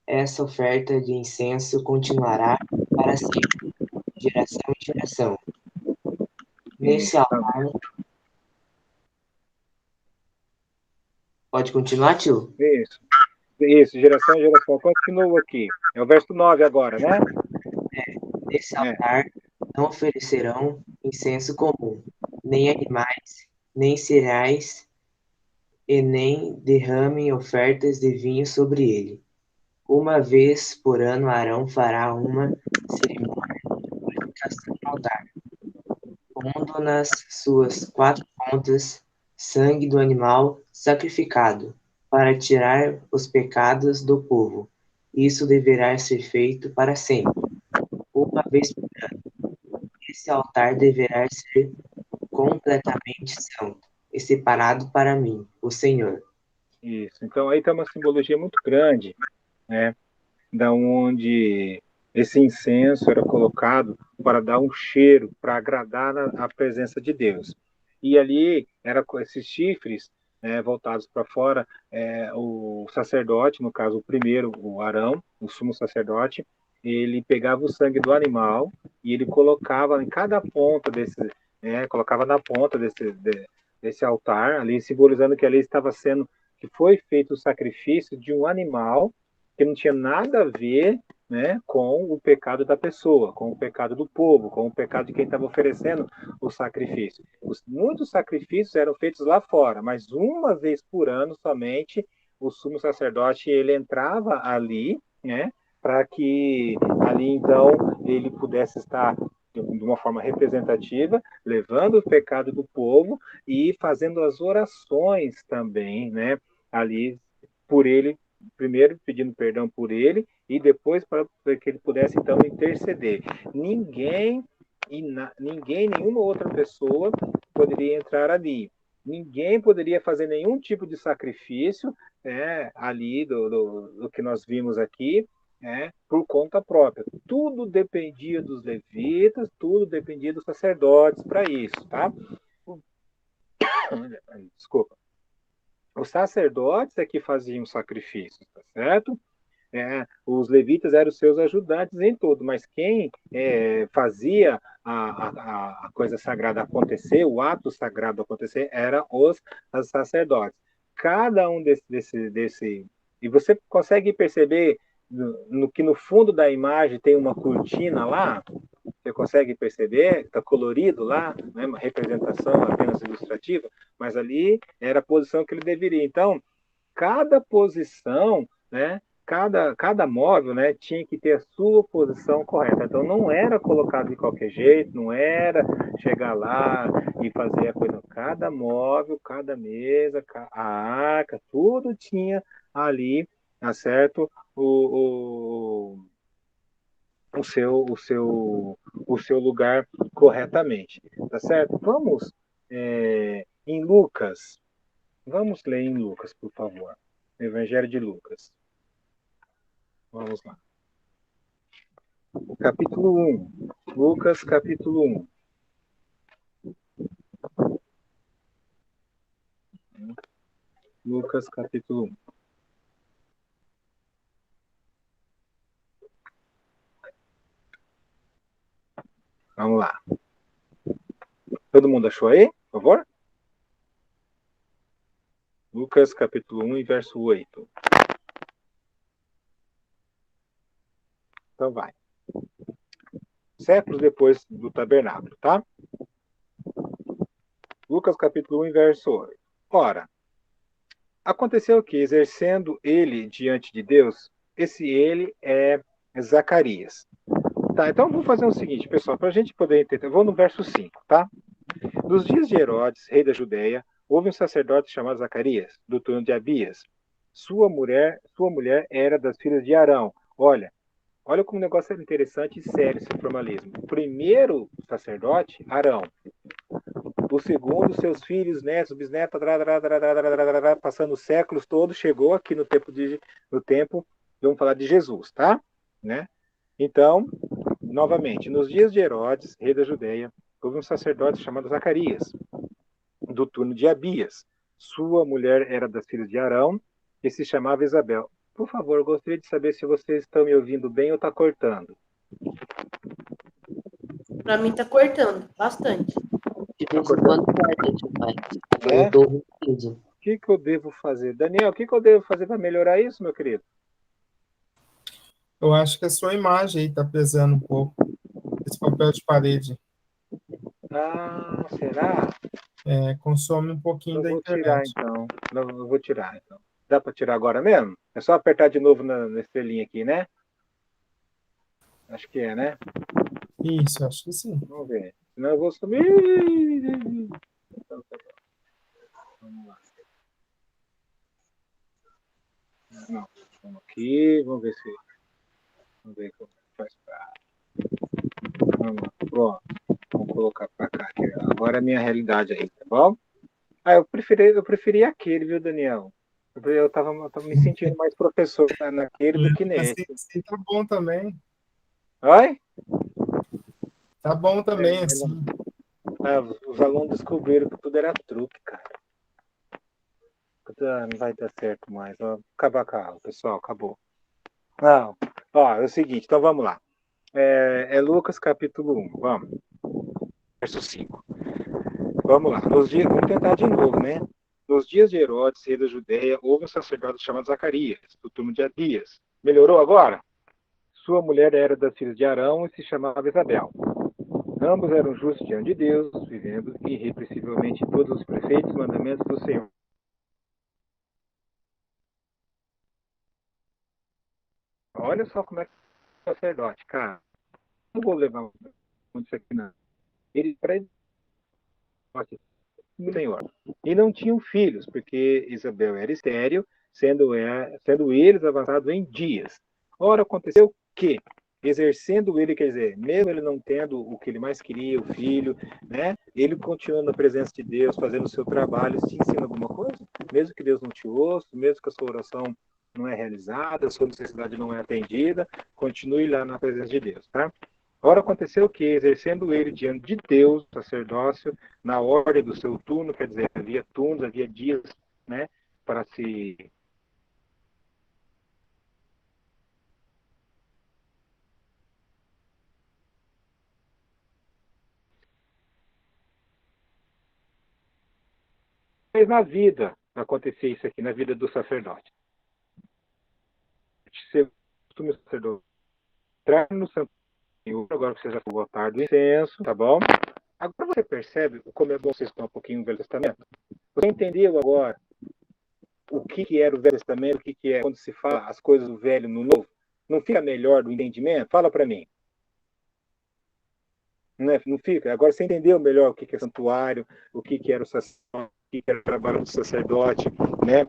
Essa oferta de incenso continuará para sempre, de geração em geração. Nesse altar... Pode continuar, tio? Isso, geração em geração. Continua aqui. É o verso 9 agora, né? Nesse altar não oferecerão incenso comum, nem animais, nem cereais, e nem derramem ofertas de vinho sobre ele. Uma vez por ano Arão fará uma cerimônia de purificação no altar, pondo nas suas 4 pontas sangue do animal sacrificado, para tirar os pecados do povo. Isso deverá ser feito para sempre, uma vez por ano. Esse altar deverá ser completamente santo e separado para mim, o Senhor. Isso. Então aí está uma simbologia muito grande, né? Da onde esse incenso era colocado para dar um cheiro, para agradar a presença de Deus. E ali era com esses chifres, né, voltados para fora, o sacerdote, no caso o primeiro, o Arão, o sumo sacerdote, ele pegava o sangue do animal e ele colocava em cada ponta colocava na ponta desse altar, ali simbolizando que ali estava sendo que foi feito o sacrifício de um animal que não tinha nada a ver, né, com o pecado da pessoa, com o pecado do povo, com o pecado de quem estava oferecendo o sacrifício. Muitos sacrifícios eram feitos lá fora, mas uma vez por ano somente o sumo sacerdote ele entrava ali, né, para que ali então ele pudesse estar de uma forma representativa, levando o pecado do povo e fazendo as orações também, né, ali por ele, primeiro pedindo perdão por ele e depois para que ele pudesse então interceder. Ninguém, nenhuma outra pessoa poderia entrar ali. Ninguém poderia fazer nenhum tipo de sacrifício, ali do que nós vimos aqui, por conta própria. Tudo dependia dos levitas, tudo dependia dos sacerdotes para isso, tá? Desculpa. Os sacerdotes é que faziam sacrifícios, tá certo? Os levitas eram os seus ajudantes em tudo, mas quem fazia a coisa sagrada acontecer, o ato sagrado acontecer, eram os sacerdotes. Cada um desse e você consegue perceber que no fundo da imagem tem uma cortina lá. Você consegue perceber? Está colorido lá, não é uma representação apenas ilustrativa, mas ali era a posição que ele deveria. Então, cada posição, né? Cada móvel, né, tinha que ter a sua posição correta. Então, não era colocado de qualquer jeito, não era chegar lá e fazer a coisa. Cada móvel, cada mesa, a arca, tudo tinha ali, tá certo? O seu lugar corretamente, tá certo? Vamos em Lucas. Vamos ler em Lucas, por favor. Evangelho de Lucas. Vamos lá. Capítulo 1. Lucas, capítulo 1. Lucas, capítulo 1. Vamos lá. Todo mundo achou aí, por favor? Lucas, capítulo 1, verso 8. Então vai. Séculos depois do tabernáculo, tá? Lucas, capítulo 1, verso 8. Ora, aconteceu que, exercendo ele diante de Deus, esse ele é Zacarias. Tá, então vamos fazer o seguinte, pessoal, para a gente poder entender. Vou no verso 5, tá? Nos dias de Herodes, rei da Judéia, houve um sacerdote chamado Zacarias, do turno de Abias. Sua mulher era das filhas de Arão. Olha como o negócio é interessante e sério esse formalismo. O primeiro sacerdote, Arão. O segundo, seus filhos, netos, bisnetos, passando os séculos todos, chegou aqui no tempo, vamos falar de Jesus, tá? Né? Então, novamente, nos dias de Herodes, rei da Judéia, houve um sacerdote chamado Zacarias, do turno de Abias. Sua mulher era das filhas de Arão e se chamava Isabel. Por favor, eu gostaria de saber se vocês estão me ouvindo bem ou está cortando. Para mim está cortando bastante. De vez em quando corta, tio pai. Eu tô ouvindo. O que eu devo fazer? Daniel, o que eu devo fazer para melhorar isso, meu querido? Eu acho que a sua imagem aí está pesando um pouco. Esse papel de parede. Ah, será? Consome um pouquinho da internet. Eu vou tirar, então. Dá para tirar agora mesmo? É só apertar de novo na estrelinha aqui, né? Acho que é, né? Isso, acho que sim. Vamos ver. Senão eu vou subir. Então, tá bom. Vamos lá. Não, vamos aqui. Vamos ver como faz para. Vamos lá. Pronto. Vamos colocar para cá. Aqui. Agora é a minha realidade aí, tá bom? Eu preferi aquele, viu, Daniel? Eu tava me sentindo mais professor naquele do que nesse. Assim tá bom também. Oi? Tá bom também, assim. Os alunos descobriram que tudo era truque, cara. Não vai dar certo mais. Acabar com a aula, pessoal, acabou. Não. É o seguinte, então vamos lá. Lucas capítulo 1, vamos. Verso 5. Vamos lá. Vamos tentar de novo, né? Nos dias de Herodes, rei da Judéia, houve um sacerdote chamado Zacarias, do turno de Abias. Melhorou agora? Sua mulher era das filhas de Arão e se chamava Isabel. Ambos eram justos diante de Deus, vivendo irrepreensivelmente todos os preceitos e mandamentos do Senhor. Olha só como é que é o sacerdote, cara. Não vou levar muito isso aqui, não. Ele, para ele, Senhor. E não tinham filhos, porque Isabel era estéril, sendo eles avançados em dias. Ora, aconteceu que, exercendo ele, quer dizer, mesmo ele não tendo o que ele mais queria, o filho, né? Ele continua na presença de Deus, fazendo o seu trabalho, te ensina alguma coisa, mesmo que Deus não te ouça, mesmo que a sua oração não é realizada, a sua necessidade não é atendida, continue lá na presença de Deus, tá? Ora, aconteceu que, exercendo ele diante de Deus, o sacerdócio, na ordem do seu turno, quer dizer, havia turnos, havia dias, né, para se mas na vida acontecer isso aqui, na vida do sacerdote. Se o sacerdote entrar no santuário, agora que você já foi votar do incenso, tá bom? Agora você percebe como é bom você estudar um pouquinho o Velho Testamento? Você entendeu agora o que era o Velho Testamento, o que é quando se fala as coisas do Velho no Novo? Não fica melhor do entendimento? Fala para mim. Não fica? Agora você entendeu melhor o que é santuário, o que era o sacerdote, o que era o trabalho do sacerdote, né?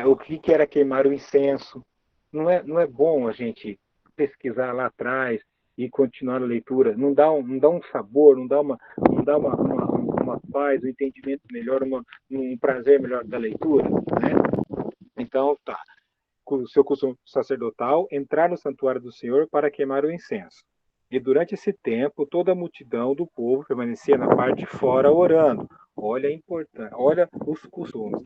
O que era queimar o incenso. Não é bom a gente pesquisar lá atrás e continuar a leitura? Não dá um sabor, não dá uma paz, um entendimento melhor, um prazer melhor da leitura, né? Então, tá. O seu costume sacerdotal, entrar no santuário do Senhor para queimar o incenso. E durante esse tempo, toda a multidão do povo permanecia na parte de fora orando. Olha a importância, olha os costumes.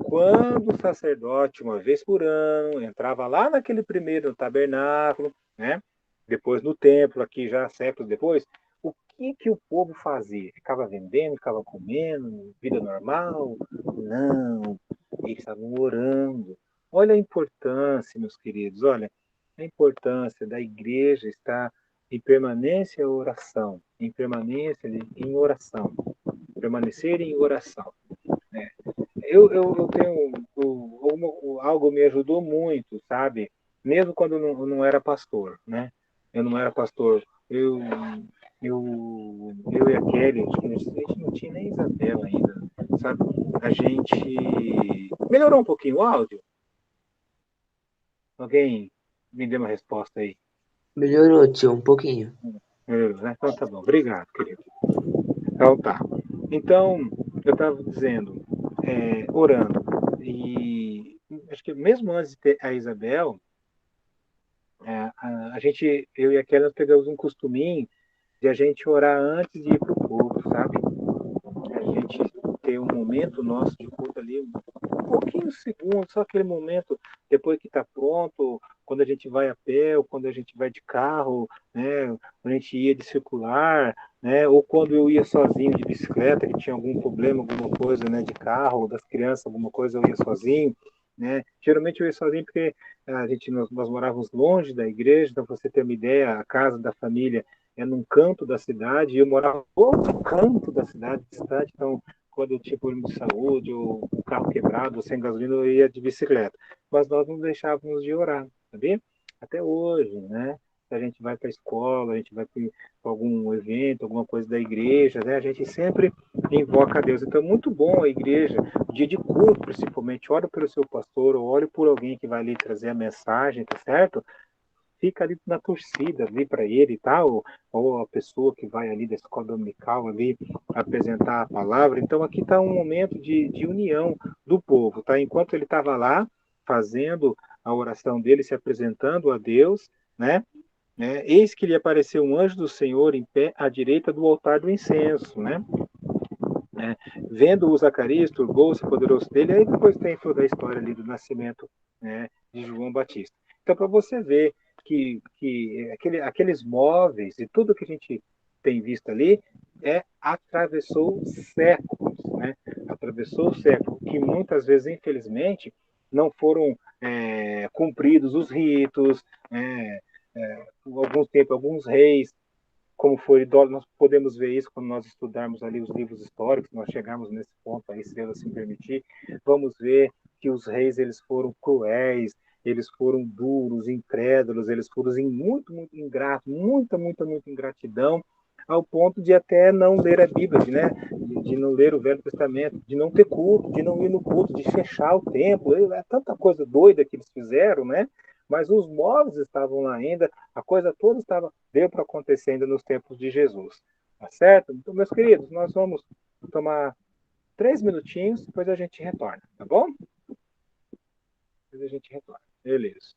Quando o sacerdote, uma vez por ano, entrava lá naquele primeiro no tabernáculo, né? Depois no templo, aqui já séculos depois, o que o povo fazia? Ficava vendendo, ficava comendo, vida normal? Não, eles estavam orando. Olha a importância, meus queridos, olha, a importância da igreja estar em permanência em oração, em permanência em oração, permanecer em oração. Né? Eu tenho algo me ajudou muito, sabe? Mesmo quando eu não era pastor, né? Eu não era pastor. Eu e a Kelly, a gente não tinha nem Isabela ainda, sabe? A gente melhorou um pouquinho o áudio. Alguém me dê uma resposta aí. Melhorou, tio, um pouquinho. Melhorou, né? Então tá bom. Obrigado, querido. Então tá. Então, eu estava dizendo, orando. E acho que mesmo antes de ter a Isabel, a gente, eu e a Kelly, nós pegamos um costuminho de a gente orar antes de ir para o culto, sabe? A gente ter um momento nosso de culto ali, um pouquinho de segundo, só aquele momento depois que está pronto, quando a gente vai a pé, ou quando a gente vai de carro, né? Quando a gente ia de circular, né? Ou quando eu ia sozinho de bicicleta, que tinha algum problema, alguma coisa, né? De carro, ou das crianças, alguma coisa, eu ia sozinho, né? Geralmente eu ia sozinho porque nós morávamos longe da igreja, então pra você ter uma ideia, a casa da família é num canto da cidade, e eu morava no outro canto da cidade, então quando eu tinha problema de saúde, ou o carro quebrado, ou sem gasolina, eu ia de bicicleta. Mas nós não deixávamos de orar, sabia? Até hoje, né? Se a gente vai para a escola, a gente vai para algum evento, alguma coisa da igreja, né? A gente sempre invoca a Deus. Então é muito bom a igreja, dia de culto principalmente, ore pelo seu pastor, ou ore por alguém que vai ali trazer a mensagem, tá certo? Fica ali na torcida ali para ele, tá? Ou a pessoa que vai ali da escola dominical ali apresentar a palavra. Então aqui está um momento de união do povo, tá? Enquanto ele estava lá fazendo a oração dele, se apresentando a Deus, né? Eis que lhe apareceu um anjo do Senhor em pé à direita do altar do incenso, né? Vendo o Zacarias, turbou-se poderoso dele, aí depois tem toda a história ali do nascimento, né, de João Batista. Então, para você ver que aqueles móveis e tudo que a gente tem visto ali atravessou séculos, né? atravessou o século, que muitas vezes, infelizmente, não foram cumpridos os ritos, alguns tempos, alguns reis, como foi, nós podemos ver isso quando nós estudarmos ali os livros históricos, nós chegarmos nesse ponto aí, se Deus assim permitir, vamos ver que os reis, eles foram cruéis, eles foram duros, incrédulos, eles foram muito, muito ingratos, muita ingratidão, ao ponto de até não ler a Bíblia, né? de não ler o Velho Testamento, de não ter culto, de não ir no culto, de fechar o templo, é tanta coisa doida que eles fizeram, né? Mas os móveis estavam lá ainda, a coisa toda veio para acontecer ainda nos tempos de Jesus, tá certo? Então, meus queridos, nós vamos tomar 3 minutinhos, depois a gente retorna, tá bom? Depois a gente retorna, beleza.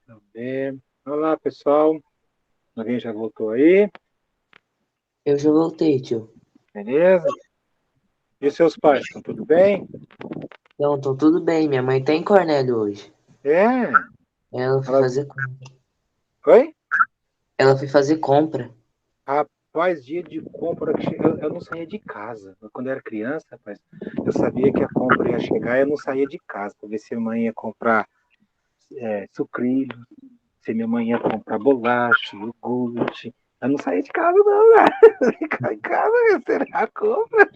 Tá bem. Olá, pessoal. Alguém já voltou aí? Eu já voltei, tio. Beleza? E seus pais, estão tudo bem? Então, tô tudo bem. Minha mãe tá em Cornélio hoje. É. Ela foi Ela... fazer compra. Oi? Ela foi fazer compra. Rapaz, dia de compra, eu não saía de casa. Quando eu era criança, rapaz, eu sabia que a compra ia chegar e eu não saía de casa para ver se a mãe ia comprar sucrilhos, se minha mãe ia comprar bolacha, iogurte. Eu não saía de casa, não, né? Ficava em casa, será a compra?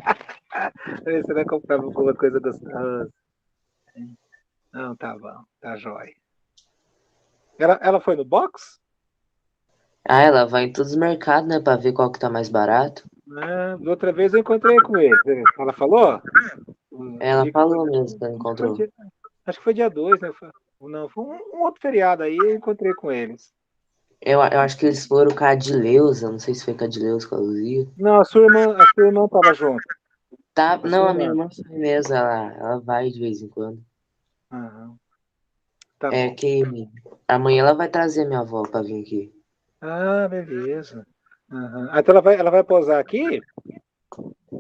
Você vai comprar alguma coisa gostosa? Não, tá bom, tá jóia. Ela foi no box? Ah, ela vai em todos os mercados, né? Pra ver qual que tá mais barato. Ah, da outra vez eu encontrei com ele. Ela falou? O Ela dia que foi, falou mesmo que ela encontrou. acho que foi dia 2, né? Não, foi um outro feriado aí, eu encontrei com eles. Eu acho que eles foram com a Adileuza, não sei se foi com a Adileuza com a Luzia. Não, a sua irmã estava junto. Tá, A não, sua a minha irmã. irmã foi mesmo, ela vai de vez em quando. Aham, tá É bom. que amanhã ela vai trazer minha avó pra vir aqui. Ah, beleza. Aham. Ah, então ela vai pousar aqui?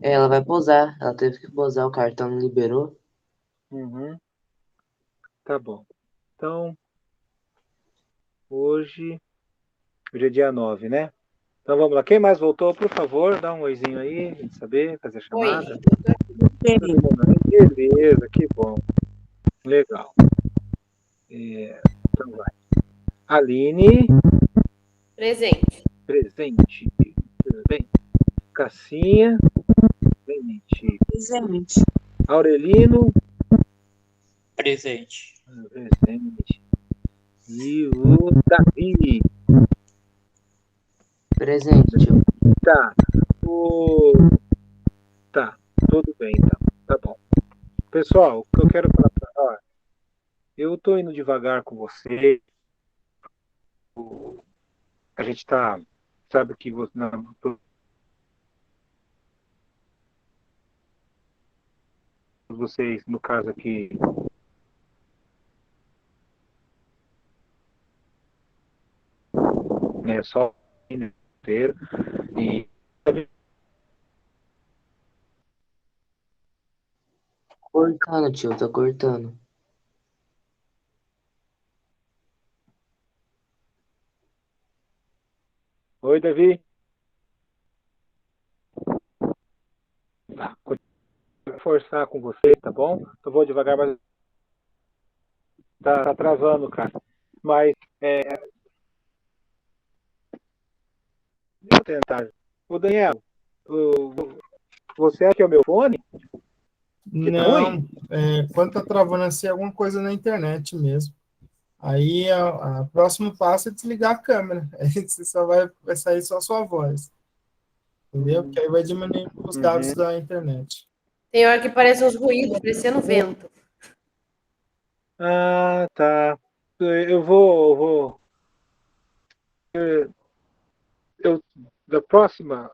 Ela vai posar, ela teve que posar, o cartão não liberou. Uhum, tá bom. Então, hoje é dia 9, né? Então vamos lá. Quem mais voltou, por favor, dá um oizinho aí, a gente saber, fazer a Oi, chamada. Ei, Todo mundo aí? Beleza, que bom. Legal. Então vai. Aline, presente. presente. Tudo bem? Cassinha, presente. presente. Aurelino, Presente. presente. E o Davi. Presente, tio. Tá. O... Tá, tudo bem então. Tá bom. Pessoal, o que eu quero falar pra... Ó, eu tô indo devagar com você. A gente tá... Sabe que você... Não, vocês, no caso aqui, né, só inteiro. E... Cortando, tio, tá cortando. Oi, Davi. Tá, vou forçar com você, tá bom? Eu vou devagar, mas tá travando, cara. Mas, deixa eu tentar. Ô, Daniel, você acha que é o meu fone? Que tá ruim? Não, quando tá travando assim, é alguma coisa na internet mesmo. Aí, a próximo passo é desligar a câmera. Aí você só vai sair só a sua voz. Entendeu? Porque aí vai diminuir os dados Uhum. da internet. Tem hora que parece uns ruídos, parecendo vento. Ah, tá. Eu vou, da próxima,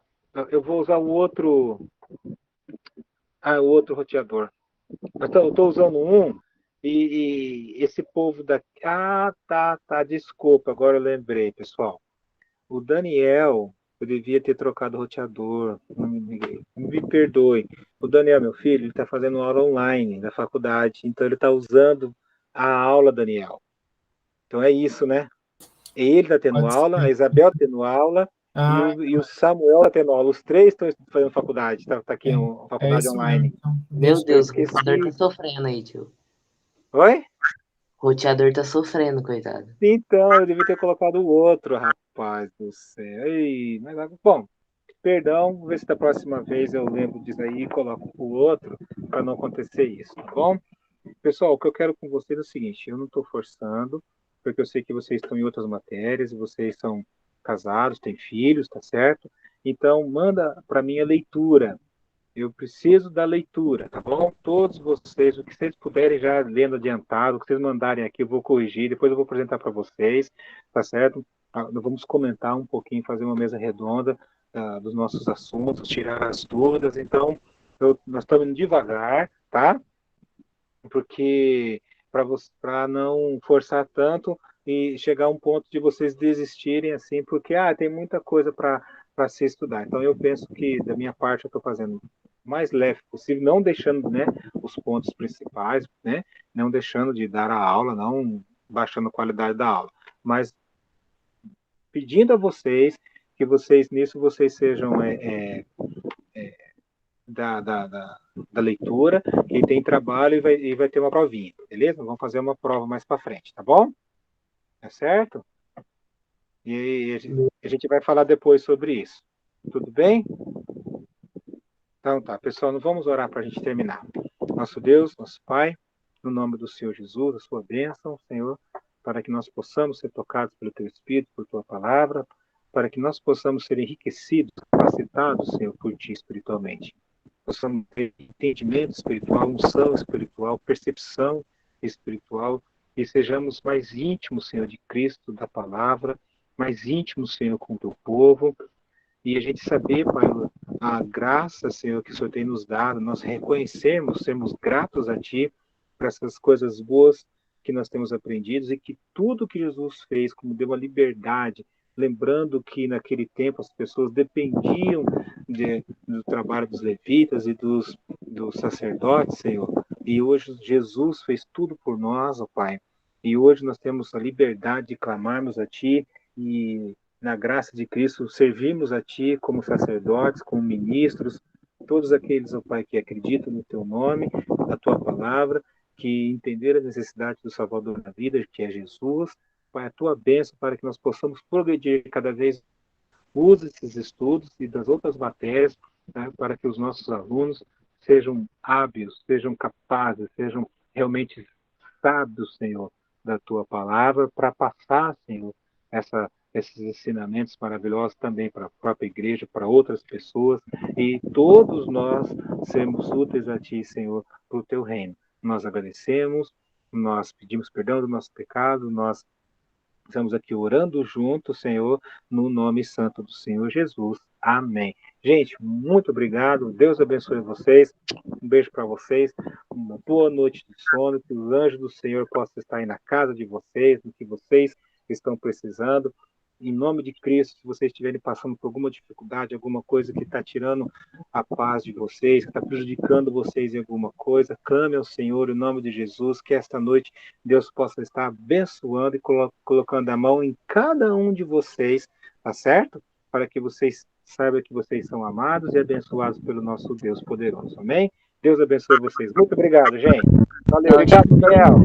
eu vou usar o outro roteador. Eu tô usando um e esse povo daqui. Ah, tá. Desculpa, agora eu lembrei, pessoal. O Daniel, eu devia ter trocado o roteador. Me perdoe. O Daniel, meu filho, ele está fazendo aula online da faculdade, então ele está usando a aula, Daniel. Então é isso, né? Ele está tendo Pode aula, a ser. Isabel está tendo aula Ah, e o Samuel está tendo aula. Os três estão fazendo faculdade, tá aqui é, em é faculdade isso mesmo. online. Então, Meu deixa. Eu Deus, o roteador tá esqueci. sofrendo aí, tio. Oi? O roteador tá sofrendo, coitado. Então, eu devia ter colocado o outro, rapaz do céu. Ei, mas, bom, perdão, vou ver se da próxima vez eu lembro disso aí e coloco o outro para não acontecer isso, tá bom? Pessoal, o que eu quero com vocês é o seguinte: eu não estou forçando, porque eu sei que vocês estão em outras matérias, vocês são casados, têm filhos, tá certo? Então, manda para mim a leitura. Eu preciso da leitura, tá bom? Todos vocês, o que vocês puderem já lendo adiantado, o que vocês mandarem aqui, eu vou corrigir, depois eu vou apresentar para vocês, tá certo? Nós vamos comentar um pouquinho, fazer uma mesa redonda dos nossos assuntos, tirar as dúvidas. Então, nós estamos indo devagar, tá? Porque para não forçar tanto e chegar a um ponto de vocês desistirem assim, porque tem muita coisa para se estudar. Então eu penso que da minha parte eu estou fazendo o mais leve possível, não deixando, né, os pontos principais, né, não deixando de dar a aula, não baixando a qualidade da aula, mas pedindo a vocês que vocês nisso vocês sejam da leitura, quem tem trabalho e vai ter uma provinha, beleza? Vamos fazer uma prova mais para frente, tá bom? É certo? E a gente vai falar depois sobre isso. Tudo bem? Então tá, pessoal, não vamos orar para a gente terminar. Nosso Deus, nosso Pai, no nome do Senhor Jesus, a sua bênção, Senhor, para que nós possamos ser tocados pelo Teu Espírito, por Tua palavra, para que nós possamos ser enriquecidos, capacitados, Senhor, por Ti espiritualmente. Possamos ter entendimento espiritual, unção espiritual, percepção espiritual, e sejamos mais íntimos, Senhor, de Cristo, da palavra, mais íntimos, Senhor, com o Teu povo, e a gente saber, Pai, a graça, Senhor, que o Senhor tem nos dado, nós reconhecermos, sermos gratos a Ti por essas coisas boas que nós temos aprendido, e que tudo que Jesus fez, como deu a liberdade, lembrando que naquele tempo as pessoas dependiam do trabalho dos levitas e dos sacerdotes, Senhor, e hoje Jesus fez tudo por nós, ó Pai, e hoje nós temos a liberdade de clamarmos a Ti, e na graça de Cristo servirmos a Ti como sacerdotes, como ministros, todos aqueles, ó Pai, que acreditam no Teu nome, na Tua palavra, que entenderam a necessidade do Salvador da vida, que é Jesus. Pai, a Tua bênção para que nós possamos progredir cada vez. Use esses estudos e das outras matérias, né, para que os nossos alunos sejam hábeis, sejam capazes, sejam realmente sábios, Senhor, da Tua palavra, para passar, Senhor, esses ensinamentos maravilhosos também para a própria igreja, para outras pessoas, e todos nós sermos úteis a Ti, Senhor, para o Teu reino. Nós agradecemos, nós pedimos perdão do nosso pecado, nós estamos aqui orando juntos, Senhor, no nome santo do Senhor Jesus. Amém. Gente, muito obrigado. Deus abençoe vocês. Um beijo para vocês. Uma boa noite de sono. Que os anjos do Senhor possam estar aí na casa de vocês, no que vocês estão precisando. Em nome de Cristo, se vocês estiverem passando por alguma dificuldade, alguma coisa que está tirando a paz de vocês, que está prejudicando vocês em alguma coisa, clame ao Senhor em nome de Jesus, que esta noite Deus possa estar abençoando e colocando a mão em cada um de vocês, tá certo? Para que vocês saibam que vocês são amados e abençoados pelo nosso Deus poderoso, amém? Deus abençoe vocês. Muito obrigado, gente. Valeu. Obrigado, Daniel.